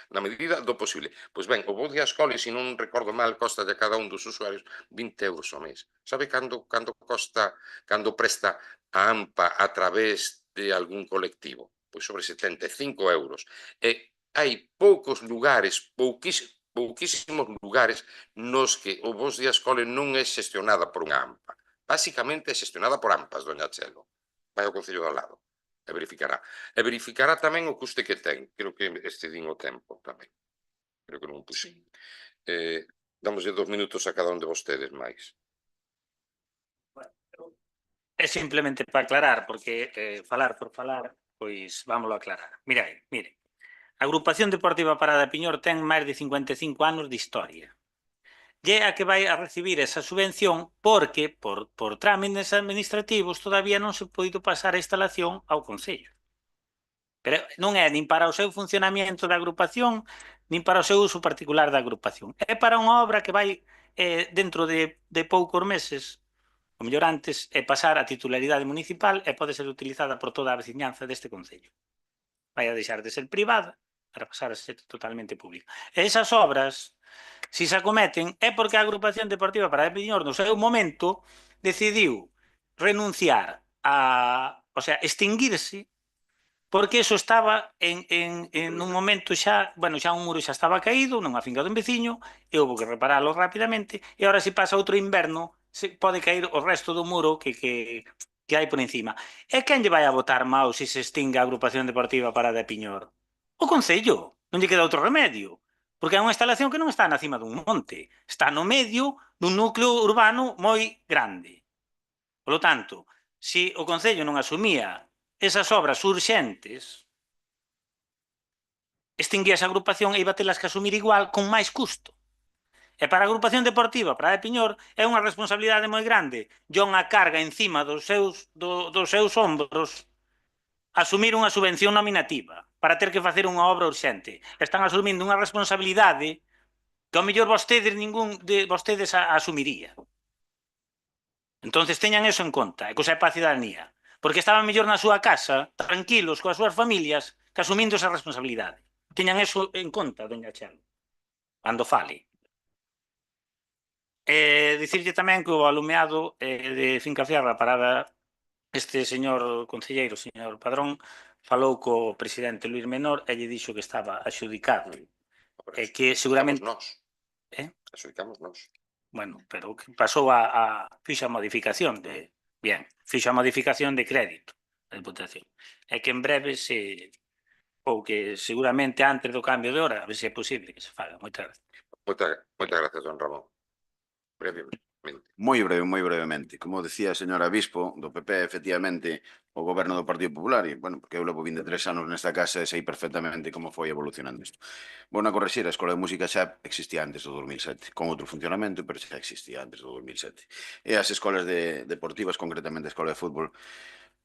na medida do posible. Pois ben, o Bos Días Cole, se non recordo mal, costa de cada un dos usuarios 20 euros ao mes. Sabe cando costa, cando presta a AMPA a través de algún colectivo? Pois sobre 75 euros. E hai poucos lugares, pouquísimos lugares nos que o Bos Días Cole non é xestionada por unha AMPA. Basicamente é xestionada por AMPAs, doña Chelo. Vai ao Concello do lado e verificará. E verificará tamén o custe que ten. Creo que excedín o tempo tamén. Creo que non puxe. Damoslle 2 minutos a cada un de vostedes máis. É simplemente para aclarar, porque falar por falar, pois vámoslo aclarar. Mire, a Agrupación Deportiva Parada de Piñor ten máis de 55 anos de historia. E a que vai a recibir esa subvención porque, por trámites administrativos, todavía non se podido pasar a instalación ao Concello. Pero non é nin para o seu funcionamento da agrupación, nin para o seu uso particular da agrupación. É para unha obra que vai dentro de poucos meses, o mellor antes, pasar a titularidade municipal e pode ser utilizada por toda a veciñanza deste Concello. Vai a deixar de ser privada para pasar a ser totalmente pública. E esas obras, se se acometen, é porque a Agrupación Deportiva Parada de Piñor no seu momento decidiu renunciar o sea, extinguirse porque eso estaba en un momento xa, bueno, xa un muro xa estaba caído nunha finca dun veciño e houve que reparalo rapidamente e agora se pasa outro inverno pode cair o resto do muro que hai por encima. E quen lle vai a botar mao se se extingue a agrupación deportiva Parada de Piñor? O Concello, non lle queda outro remedio, porque é unha instalación que non está na cima dun monte, está no medio dun núcleo urbano moi grande. Por lo tanto, se o Concello non asumía esas obras urxentes, extinguía esa agrupación e iba telas que asumir igual con máis custo. E para a agrupación deportiva Praia de Piñor é unha responsabilidade moi grande, lle unha carga encima dos seus ombros asumir unha subvención nominativa para ter que facer unha obra urxente. Están asumindo unha responsabilidade que ao mellor ningún de vostedes asumiría. Entonces teñan eso en conta, e que o sepa a cidadanía. Porque estaban mellor na súa casa, tranquilos, coas súas familias, que asumindo esa responsabilidade. Teñan eso en conta, doña Chelo, cando fale. Dicirlle tamén que o alumeado de Finca Fiarra Parada, este señor concelleiro, señor Padrón, falou co presidente Luís Menor e lle dixo que estaba axudicado. E que seguramente... Axudicamos nós. Bueno, pero pasou fixo a modificación de... Bien, fixo a modificación de crédito da Diputación. E que en breve ou que seguramente antes do cambio de hora, a ver se é posible que se faga. Moitas gracias. Moitas gracias, don Ramón. Brevemente. Moi brevemente. Como decía a señora Bispo, do PP, efectivamente, o goberno do Partido Popular, e, bueno, porque eu levo 23 anos nesta casa e sei perfectamente como foi evolucionando isto. Vou a correxir, a Escola de Música xa existía antes do 2007, con outro funcionamento, pero xa existía antes do 2007. E as escolas deportivas, concretamente a Escola de Fútbol,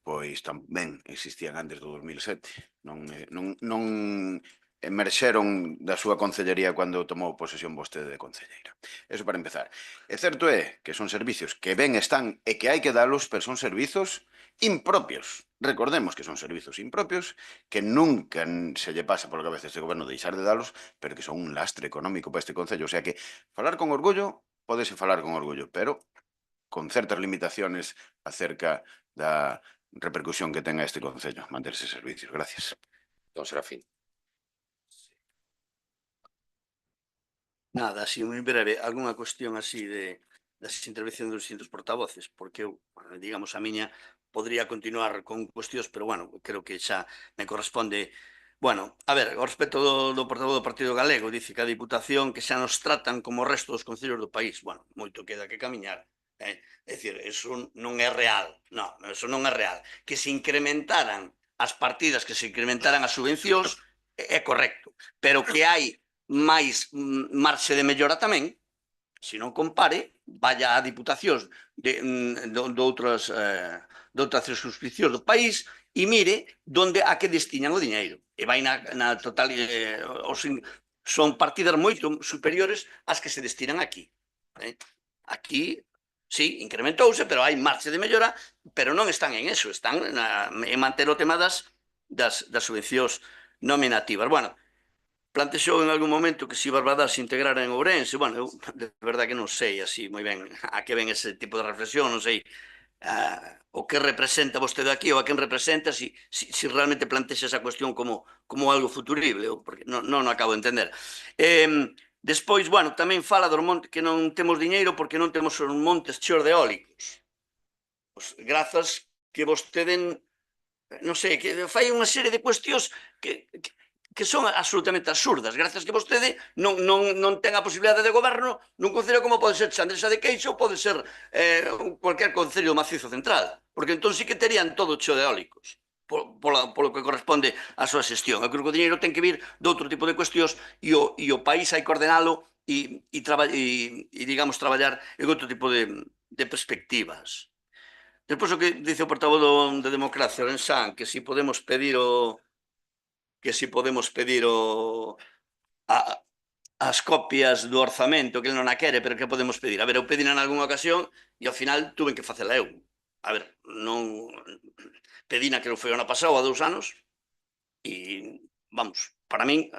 pois tamén existían antes do 2007. Non emerxeron da súa concellería cando tomou posesión vostede de concelleira. Eso para empezar. E certo é que son servicios que ben están e que hai que dalos, pero son servizos impropios. Recordemos que son servizos impropios que nunca se lle pasa por cabeza este goberno deixar de dalos, pero que son un lastre económico para este concello. O sea que falar con orgullo, pódese falar con orgullo, pero con certas limitaciones acerca da repercusión que tenga este concello manter ese servicios. Gracias. Don Serafín. Nada, así moi breve, algunha cuestión así das intervencións dos distintos portavoces, porque eu, digamos, a miña podría continuar con cuestións, pero, bueno, creo que xa me corresponde. Bueno, a ver, ao respecto do portavoz do Partido Galego, dice que a Diputación que xa nos tratan como o resto dos concellos do país. Bueno, moito queda que camiñar. É dicir, eso non é real. Non, eso non é real. Que se incrementaran as partidas, que se incrementaran as subvencións, é correcto. Pero que hai máis marxe de mellora tamén, se non compare, vaya a diputacións de outras circunscripcións do país e mire a que destinan o diñeiro. E vai na total... Son partidas moito superiores ás que se destinan aquí. Aquí, sí, incrementouse, pero hai marxe de mellora, pero non están en eso, están en manter o tema das subvencións nominativas. Bueno, plantexou en algún momento que se Barbadás se integrara en Ourense. Bueno, eu de verdade que non sei así moi ben a que ven ese tipo de reflexión, non sei o que representa vostede aquí ou a quen representa, se realmente plantexa esa cuestión como algo futurible, porque non acabo de entender. Despois, bueno, tamén fala do monte que non temos diñeiro porque non temos os montes cheos de eólicos. Grazas que vostede, non sei, que fai unha serie de cuestións que son absolutamente absurdas, gracias que vostede non ten a posibilidade de goberno nun concello como pode ser Chandresa de Queixo ou pode ser cualquier concello do Macizo Central, porque entón sí que terían todo cheo de eólicos, polo que corresponde á súa xestión. Eu creo que o diñeiro ten que vir de outro tipo de cuestións e o país hai que ordenalo e digamos, traballar en outro tipo de perspectivas. Despois o que dice o portavoz de Democracia, Orensan, que si podemos pedir as copias do orzamento, que ele non a quere, pero que podemos pedir? A ver, eu pedina en algunha ocasión e ao final tuve que facela eu. A ver, non pedina que non foi o ano pasado, a 2 anos, e, vamos, para min,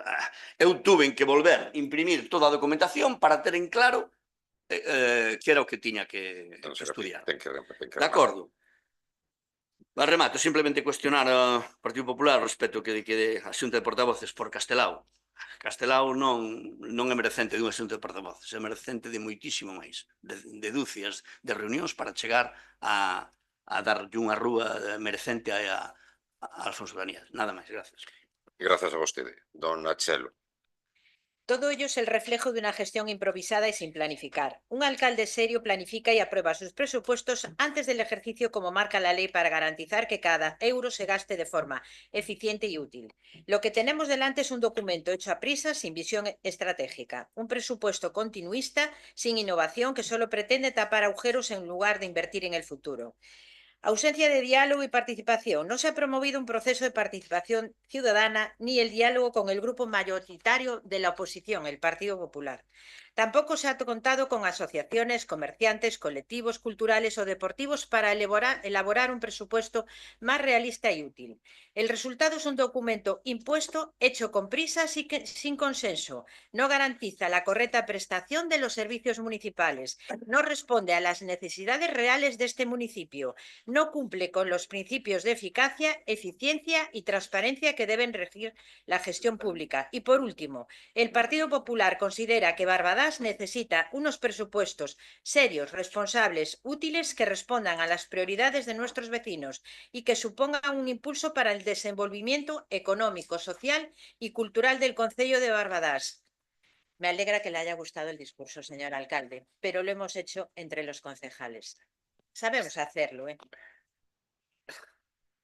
eu tuve que volver a imprimir toda a documentación para ter en claro que era o que tiña que estudiar. De acordo. Remato, simplemente cuestionar ao Partido Popular respecto que a xunta de portavoces por Castelao. Castelao non é merecente dunha xunta de portavoces, é merecente de moitísimo máis, de dúcias de reunións para chegar a darlle unha rúa merecente a Alfonso Daniel. Nada máis, gracias. Grazas a vostede, dona Chelo. Todo ello es el reflejo de una gestión improvisada y sin planificar. Un alcalde serio planifica y aprueba sus presupuestos antes del ejercicio como marca la ley para garantizar que cada euro se gaste de forma eficiente y útil. Lo que tenemos delante es un documento hecho a prisa, sin visión estratégica. Un presupuesto continuista, sin innovación, que solo pretende tapar agujeros en lugar de invertir en el futuro. Ausencia de diálogo y participación. No se ha promovido un proceso de participación ciudadana ni el diálogo con el grupo mayoritario de la oposición, el Partido Popular. Tampoco se ha contado con asociaciones, comerciantes, colectivos culturales o deportivos para elaborar un presupuesto más realista y útil. El resultado es un documento impuesto, hecho con prisas y sin consenso. No garantiza la correcta prestación de los servicios municipales. No responde a las necesidades reales de este municipio. No cumple con los principios de eficacia, eficiencia y transparencia que deben regir la gestión pública. Y por último, el Partido Popular considera que Barbadas necesita unos presupuestos serios, responsables, útiles, que respondan a las prioridades de nuestros vecinos y que supongan un impulso para el desenvolvimiento económico, social y cultural del concello de Barbadas. Me alegra que le haya gustado el discurso, señor alcalde, pero lo hemos hecho entre los concejales. Sabemos hacerlo, ¿eh?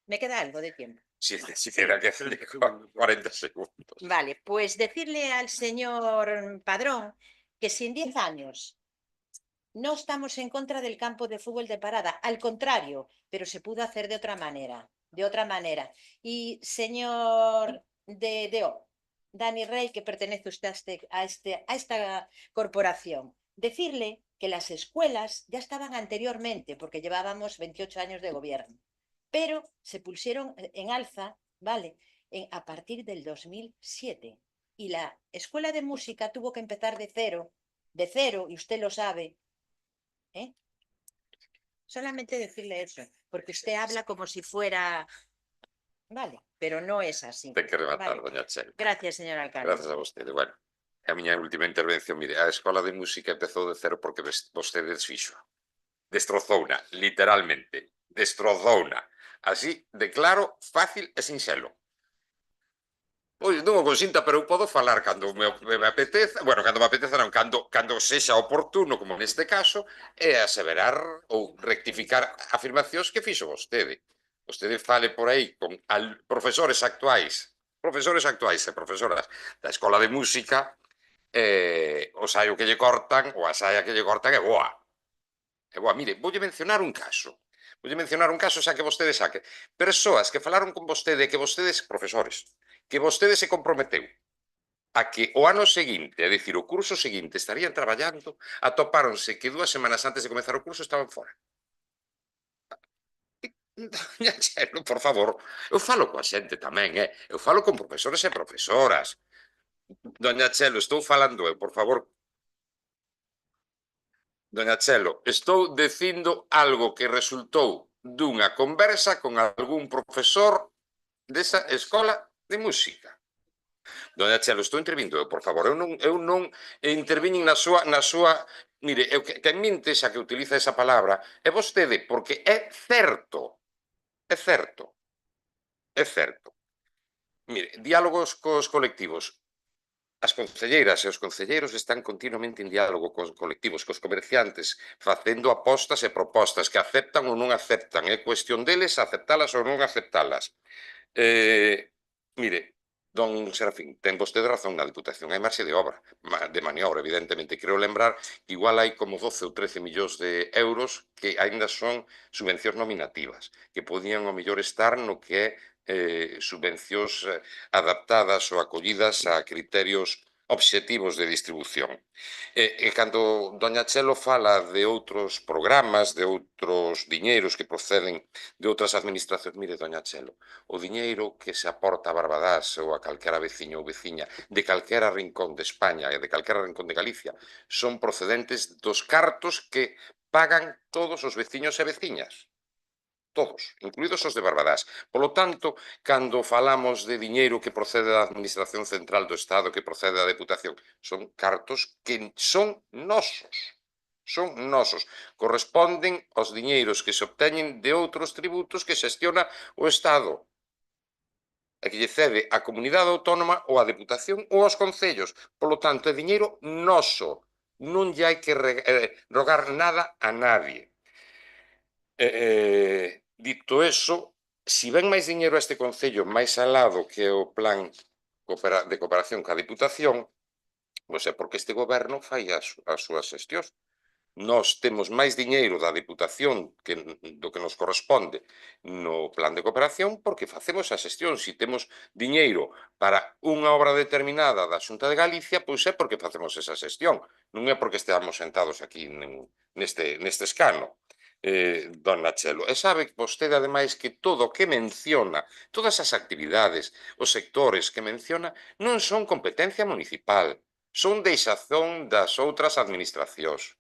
Me queda algo de tiempo. Si quisiera que 40 segundos. Vale, pues decirle al señor Padrón que si en 10 años no estamos en contra del campo de fútbol de Parada, al contrario, pero se pudo hacer de otra manera, Y señor Dani Rey, que pertenece usted a esta corporación, decirle que las escuelas ya estaban anteriormente, porque llevábamos 28 años de gobierno, pero se pusieron en alza, ¿vale?, a partir del 2007. Y la escuela de música tuvo que empezar de cero, y usted lo sabe, ¿eh? Solamente decirle eso, porque usted habla como si fuera... Vale, pero no es así. Ten que rematar, Vale. doña Chelo. Gracias, señor alcalde. Grazas a vostede. Bueno, a miña última intervención, mire, a Escola de Música empezou de cero porque vostede desfixo. Destrozouna, literalmente. Destrozouna. Así de claro, fácil e sinxelo. Pois non o consinta, pero eu podo falar cando me apeteza, bueno, cando me apeteza non, cando sexa oportuno, como neste caso, e aseverar ou rectificar afirmacións que fixo vostede. Vostede fale por aí con profesores actuais e profesoras da Escola de Música, o saio que lle cortan, ou a saia que lle cortan é boa. É boa. Mire, voulle mencionar un caso. Xa que vostede saque. Persoas que falaron con vostede, que vostedes, profesores, que vostede se comprometeu a que o ano seguinte, é dicir, o curso seguinte, estarían traballando, atopáronse que 2 semanas antes de comezar o curso estaban fora. Doña Chelo, por favor, eu falo coa xente tamén, eu falo con profesores e profesoras. Doña Chelo, estou falando eu, por favor. Doña Chelo, estou dicindo algo que resultou dunha conversa con algún profesor desa escola de música. Doña Chelo, estou intervindo eu, por favor, eu non interviñen na súa... Mire, quen minte, xa que utiliza esa palabra, é vostede, porque é certo. Mire, diálogos cos colectivos. As concelleiras e os concelleiros están continuamente en diálogo cos colectivos, cos comerciantes, facendo apostas e propostas que aceptan ou non aceptan. É cuestión deles aceptalas ou non aceptalas. Mire, don Serafín, ten vostede razón, na Diputación hai marxe de obra, de maniobra, evidentemente. Creo lembrar que igual hai como 12 ou 13 millóns de euros que aínda son subvencións nominativas, que podían ao mellor estar no que é subvencións adaptadas ou acollidas a criterios obxectivos de distribución. E cando doña Chelo fala de outros programas, de outros diñeiros que proceden de outras administracións, mire, doña Chelo, o diñeiro que se aporta a Barbadas ou a calquera veciño ou veciña de calquera rincón de España e de calquera rincón de Galicia son procedentes dos cartos que pagan todos os veciños e veciñas. todos, incluídos os de Barbadás. Polo tanto, cando falamos de diñeiro que procede da Administración Central do Estado, que procede da Deputación, son cartos que son nosos. Son nosos. Corresponden aos diñeiros que se obteñen de outros tributos que xestiona o Estado e que lle cede a comunidade autónoma ou a Deputación ou aos concellos. Polo tanto, é diñeiro noso. Non lle hai que rogar nada a nadie. Dito eso, si ven máis diñeiro a este Concello máis alado que o plan de cooperación coa Diputación, pois é porque este goberno fai as súas xestións. Nós temos máis diñeiro da Diputación do que nos corresponde no plan de cooperación porque facemos a xestión. Si temos diñeiro para unha obra determinada da Xunta de Galicia, pois é porque facemos esa xestión. Non é porque esteamos sentados aquí neste escano. Don Nachelo. E sabe vostede, ademais, que todo o que menciona, todas as actividades, os sectores que menciona, non son competencia municipal, son deixazón das outras administracións.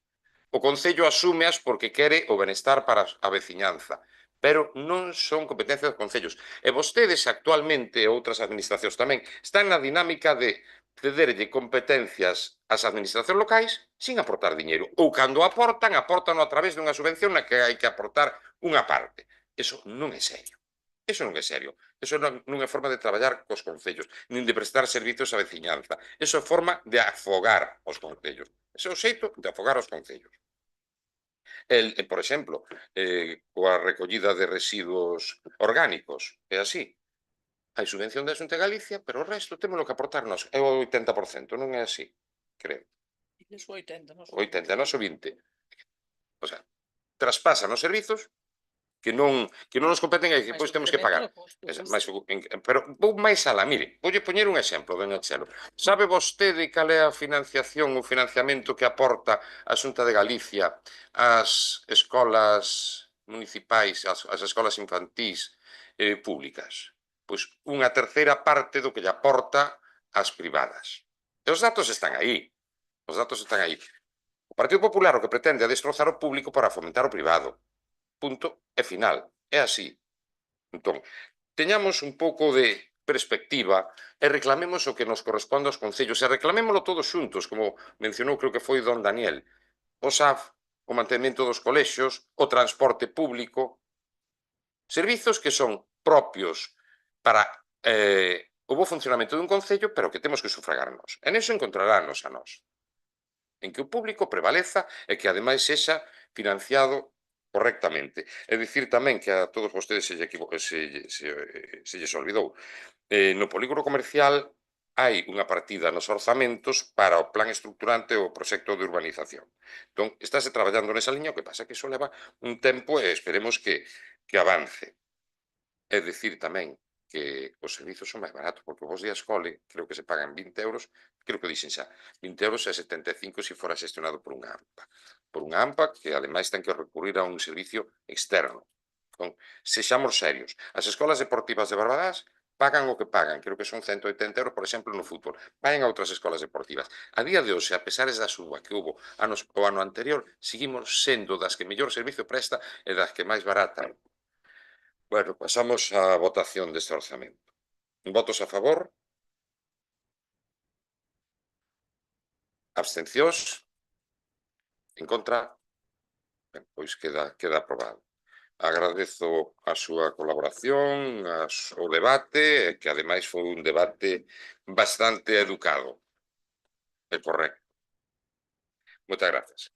O Concello asúmeas porque quere o benestar para a veciñanza, pero non son competencia dos concellos. E vostedes actualmente, e outras administracións tamén, están na dinámica de cederlle competencias ás administracións locais sin aportar diñeiro. Ou cando aportan, a través dunha subvención na que hai que aportar unha parte. Eso non é serio. Eso non é serio. Eso non é forma de traballar cos concellos, nin de prestar servizos á veciñanza. Eso é forma de afogar os concellos. Ese é o xeito de afogar os concellos. Por exemplo, coa recollida de residuos orgánicos, é así. Hai subvención da Xunta de Galicia, pero o resto temos que aportar nós. É o 80%, non é así, creo. Iso 80, non 80, nós o 20. O sea, traspasan os servizos que non nos competen e que depois temos que pagar. Pero vou máis alá, mire, voulle poñer un exemplo, doña Chelo. Sabe vostede cal é a financiación, o financiamento que aporta a Xunta de Galicia ás escolas municipais, ás escolas infantís públicas? Pois unha terceira parte do que lle aporta ás privadas. E os datos están aí. Os datos están aí. O Partido Popular o que pretende é destrozar o público para fomentar o privado. Punto e final. É así. Entón, teñamos un pouco de perspectiva e reclamemos o que nos corresponde aos concellos e reclamémolo todos xuntos, como mencionou, creo que foi don Daniel. O SAF, o mantemento dos colexios, o transporte público, servizos que son propios para o bo funcionamento dun concello, pero que temos que sufragarnos. En eso encontrarános a nós. En que o público prevaleza e que ademais sexa financiado correctamente. É dicir tamén que a todos vostedes se lles olvidou. No polígono comercial hai unha partida nos orzamentos para o plan estructurante ou o proxecto de urbanización. Entón, estáse traballando nesa liña, o que pasa é que iso leva un tempo e esperemos que avance. É dicir tamén que os servizos son máis baratos, porque vos de escole, creo que se pagan 20 euros, creo que dixen xa, 20 euros e 75 se fora xestionado por unha AMPA. Por unha AMPA que, ademais, ten que recurrir a un servicio externo. Entón, sexamos serios. As escolas deportivas de Barbadás pagan o que pagan, creo que son 180 euros, por exemplo, no fútbol. Vayan a outras escolas deportivas. A día de hoxe, a pesares da suba que hubo o ano anterior, seguimos sendo das que mellor servicio presta e das que máis barata. Bueno, pasamos á votación deste orzamento. Votos a favor? Abstencións? En contra? Ben, pois queda aprobado. Agradezo a súa colaboración, o debate, que ademais foi un debate bastante educado e correcto. Moitas grazas.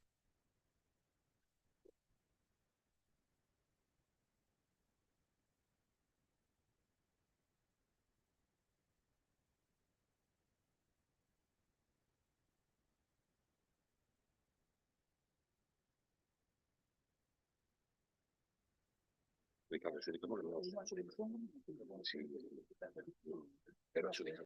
Ricardo,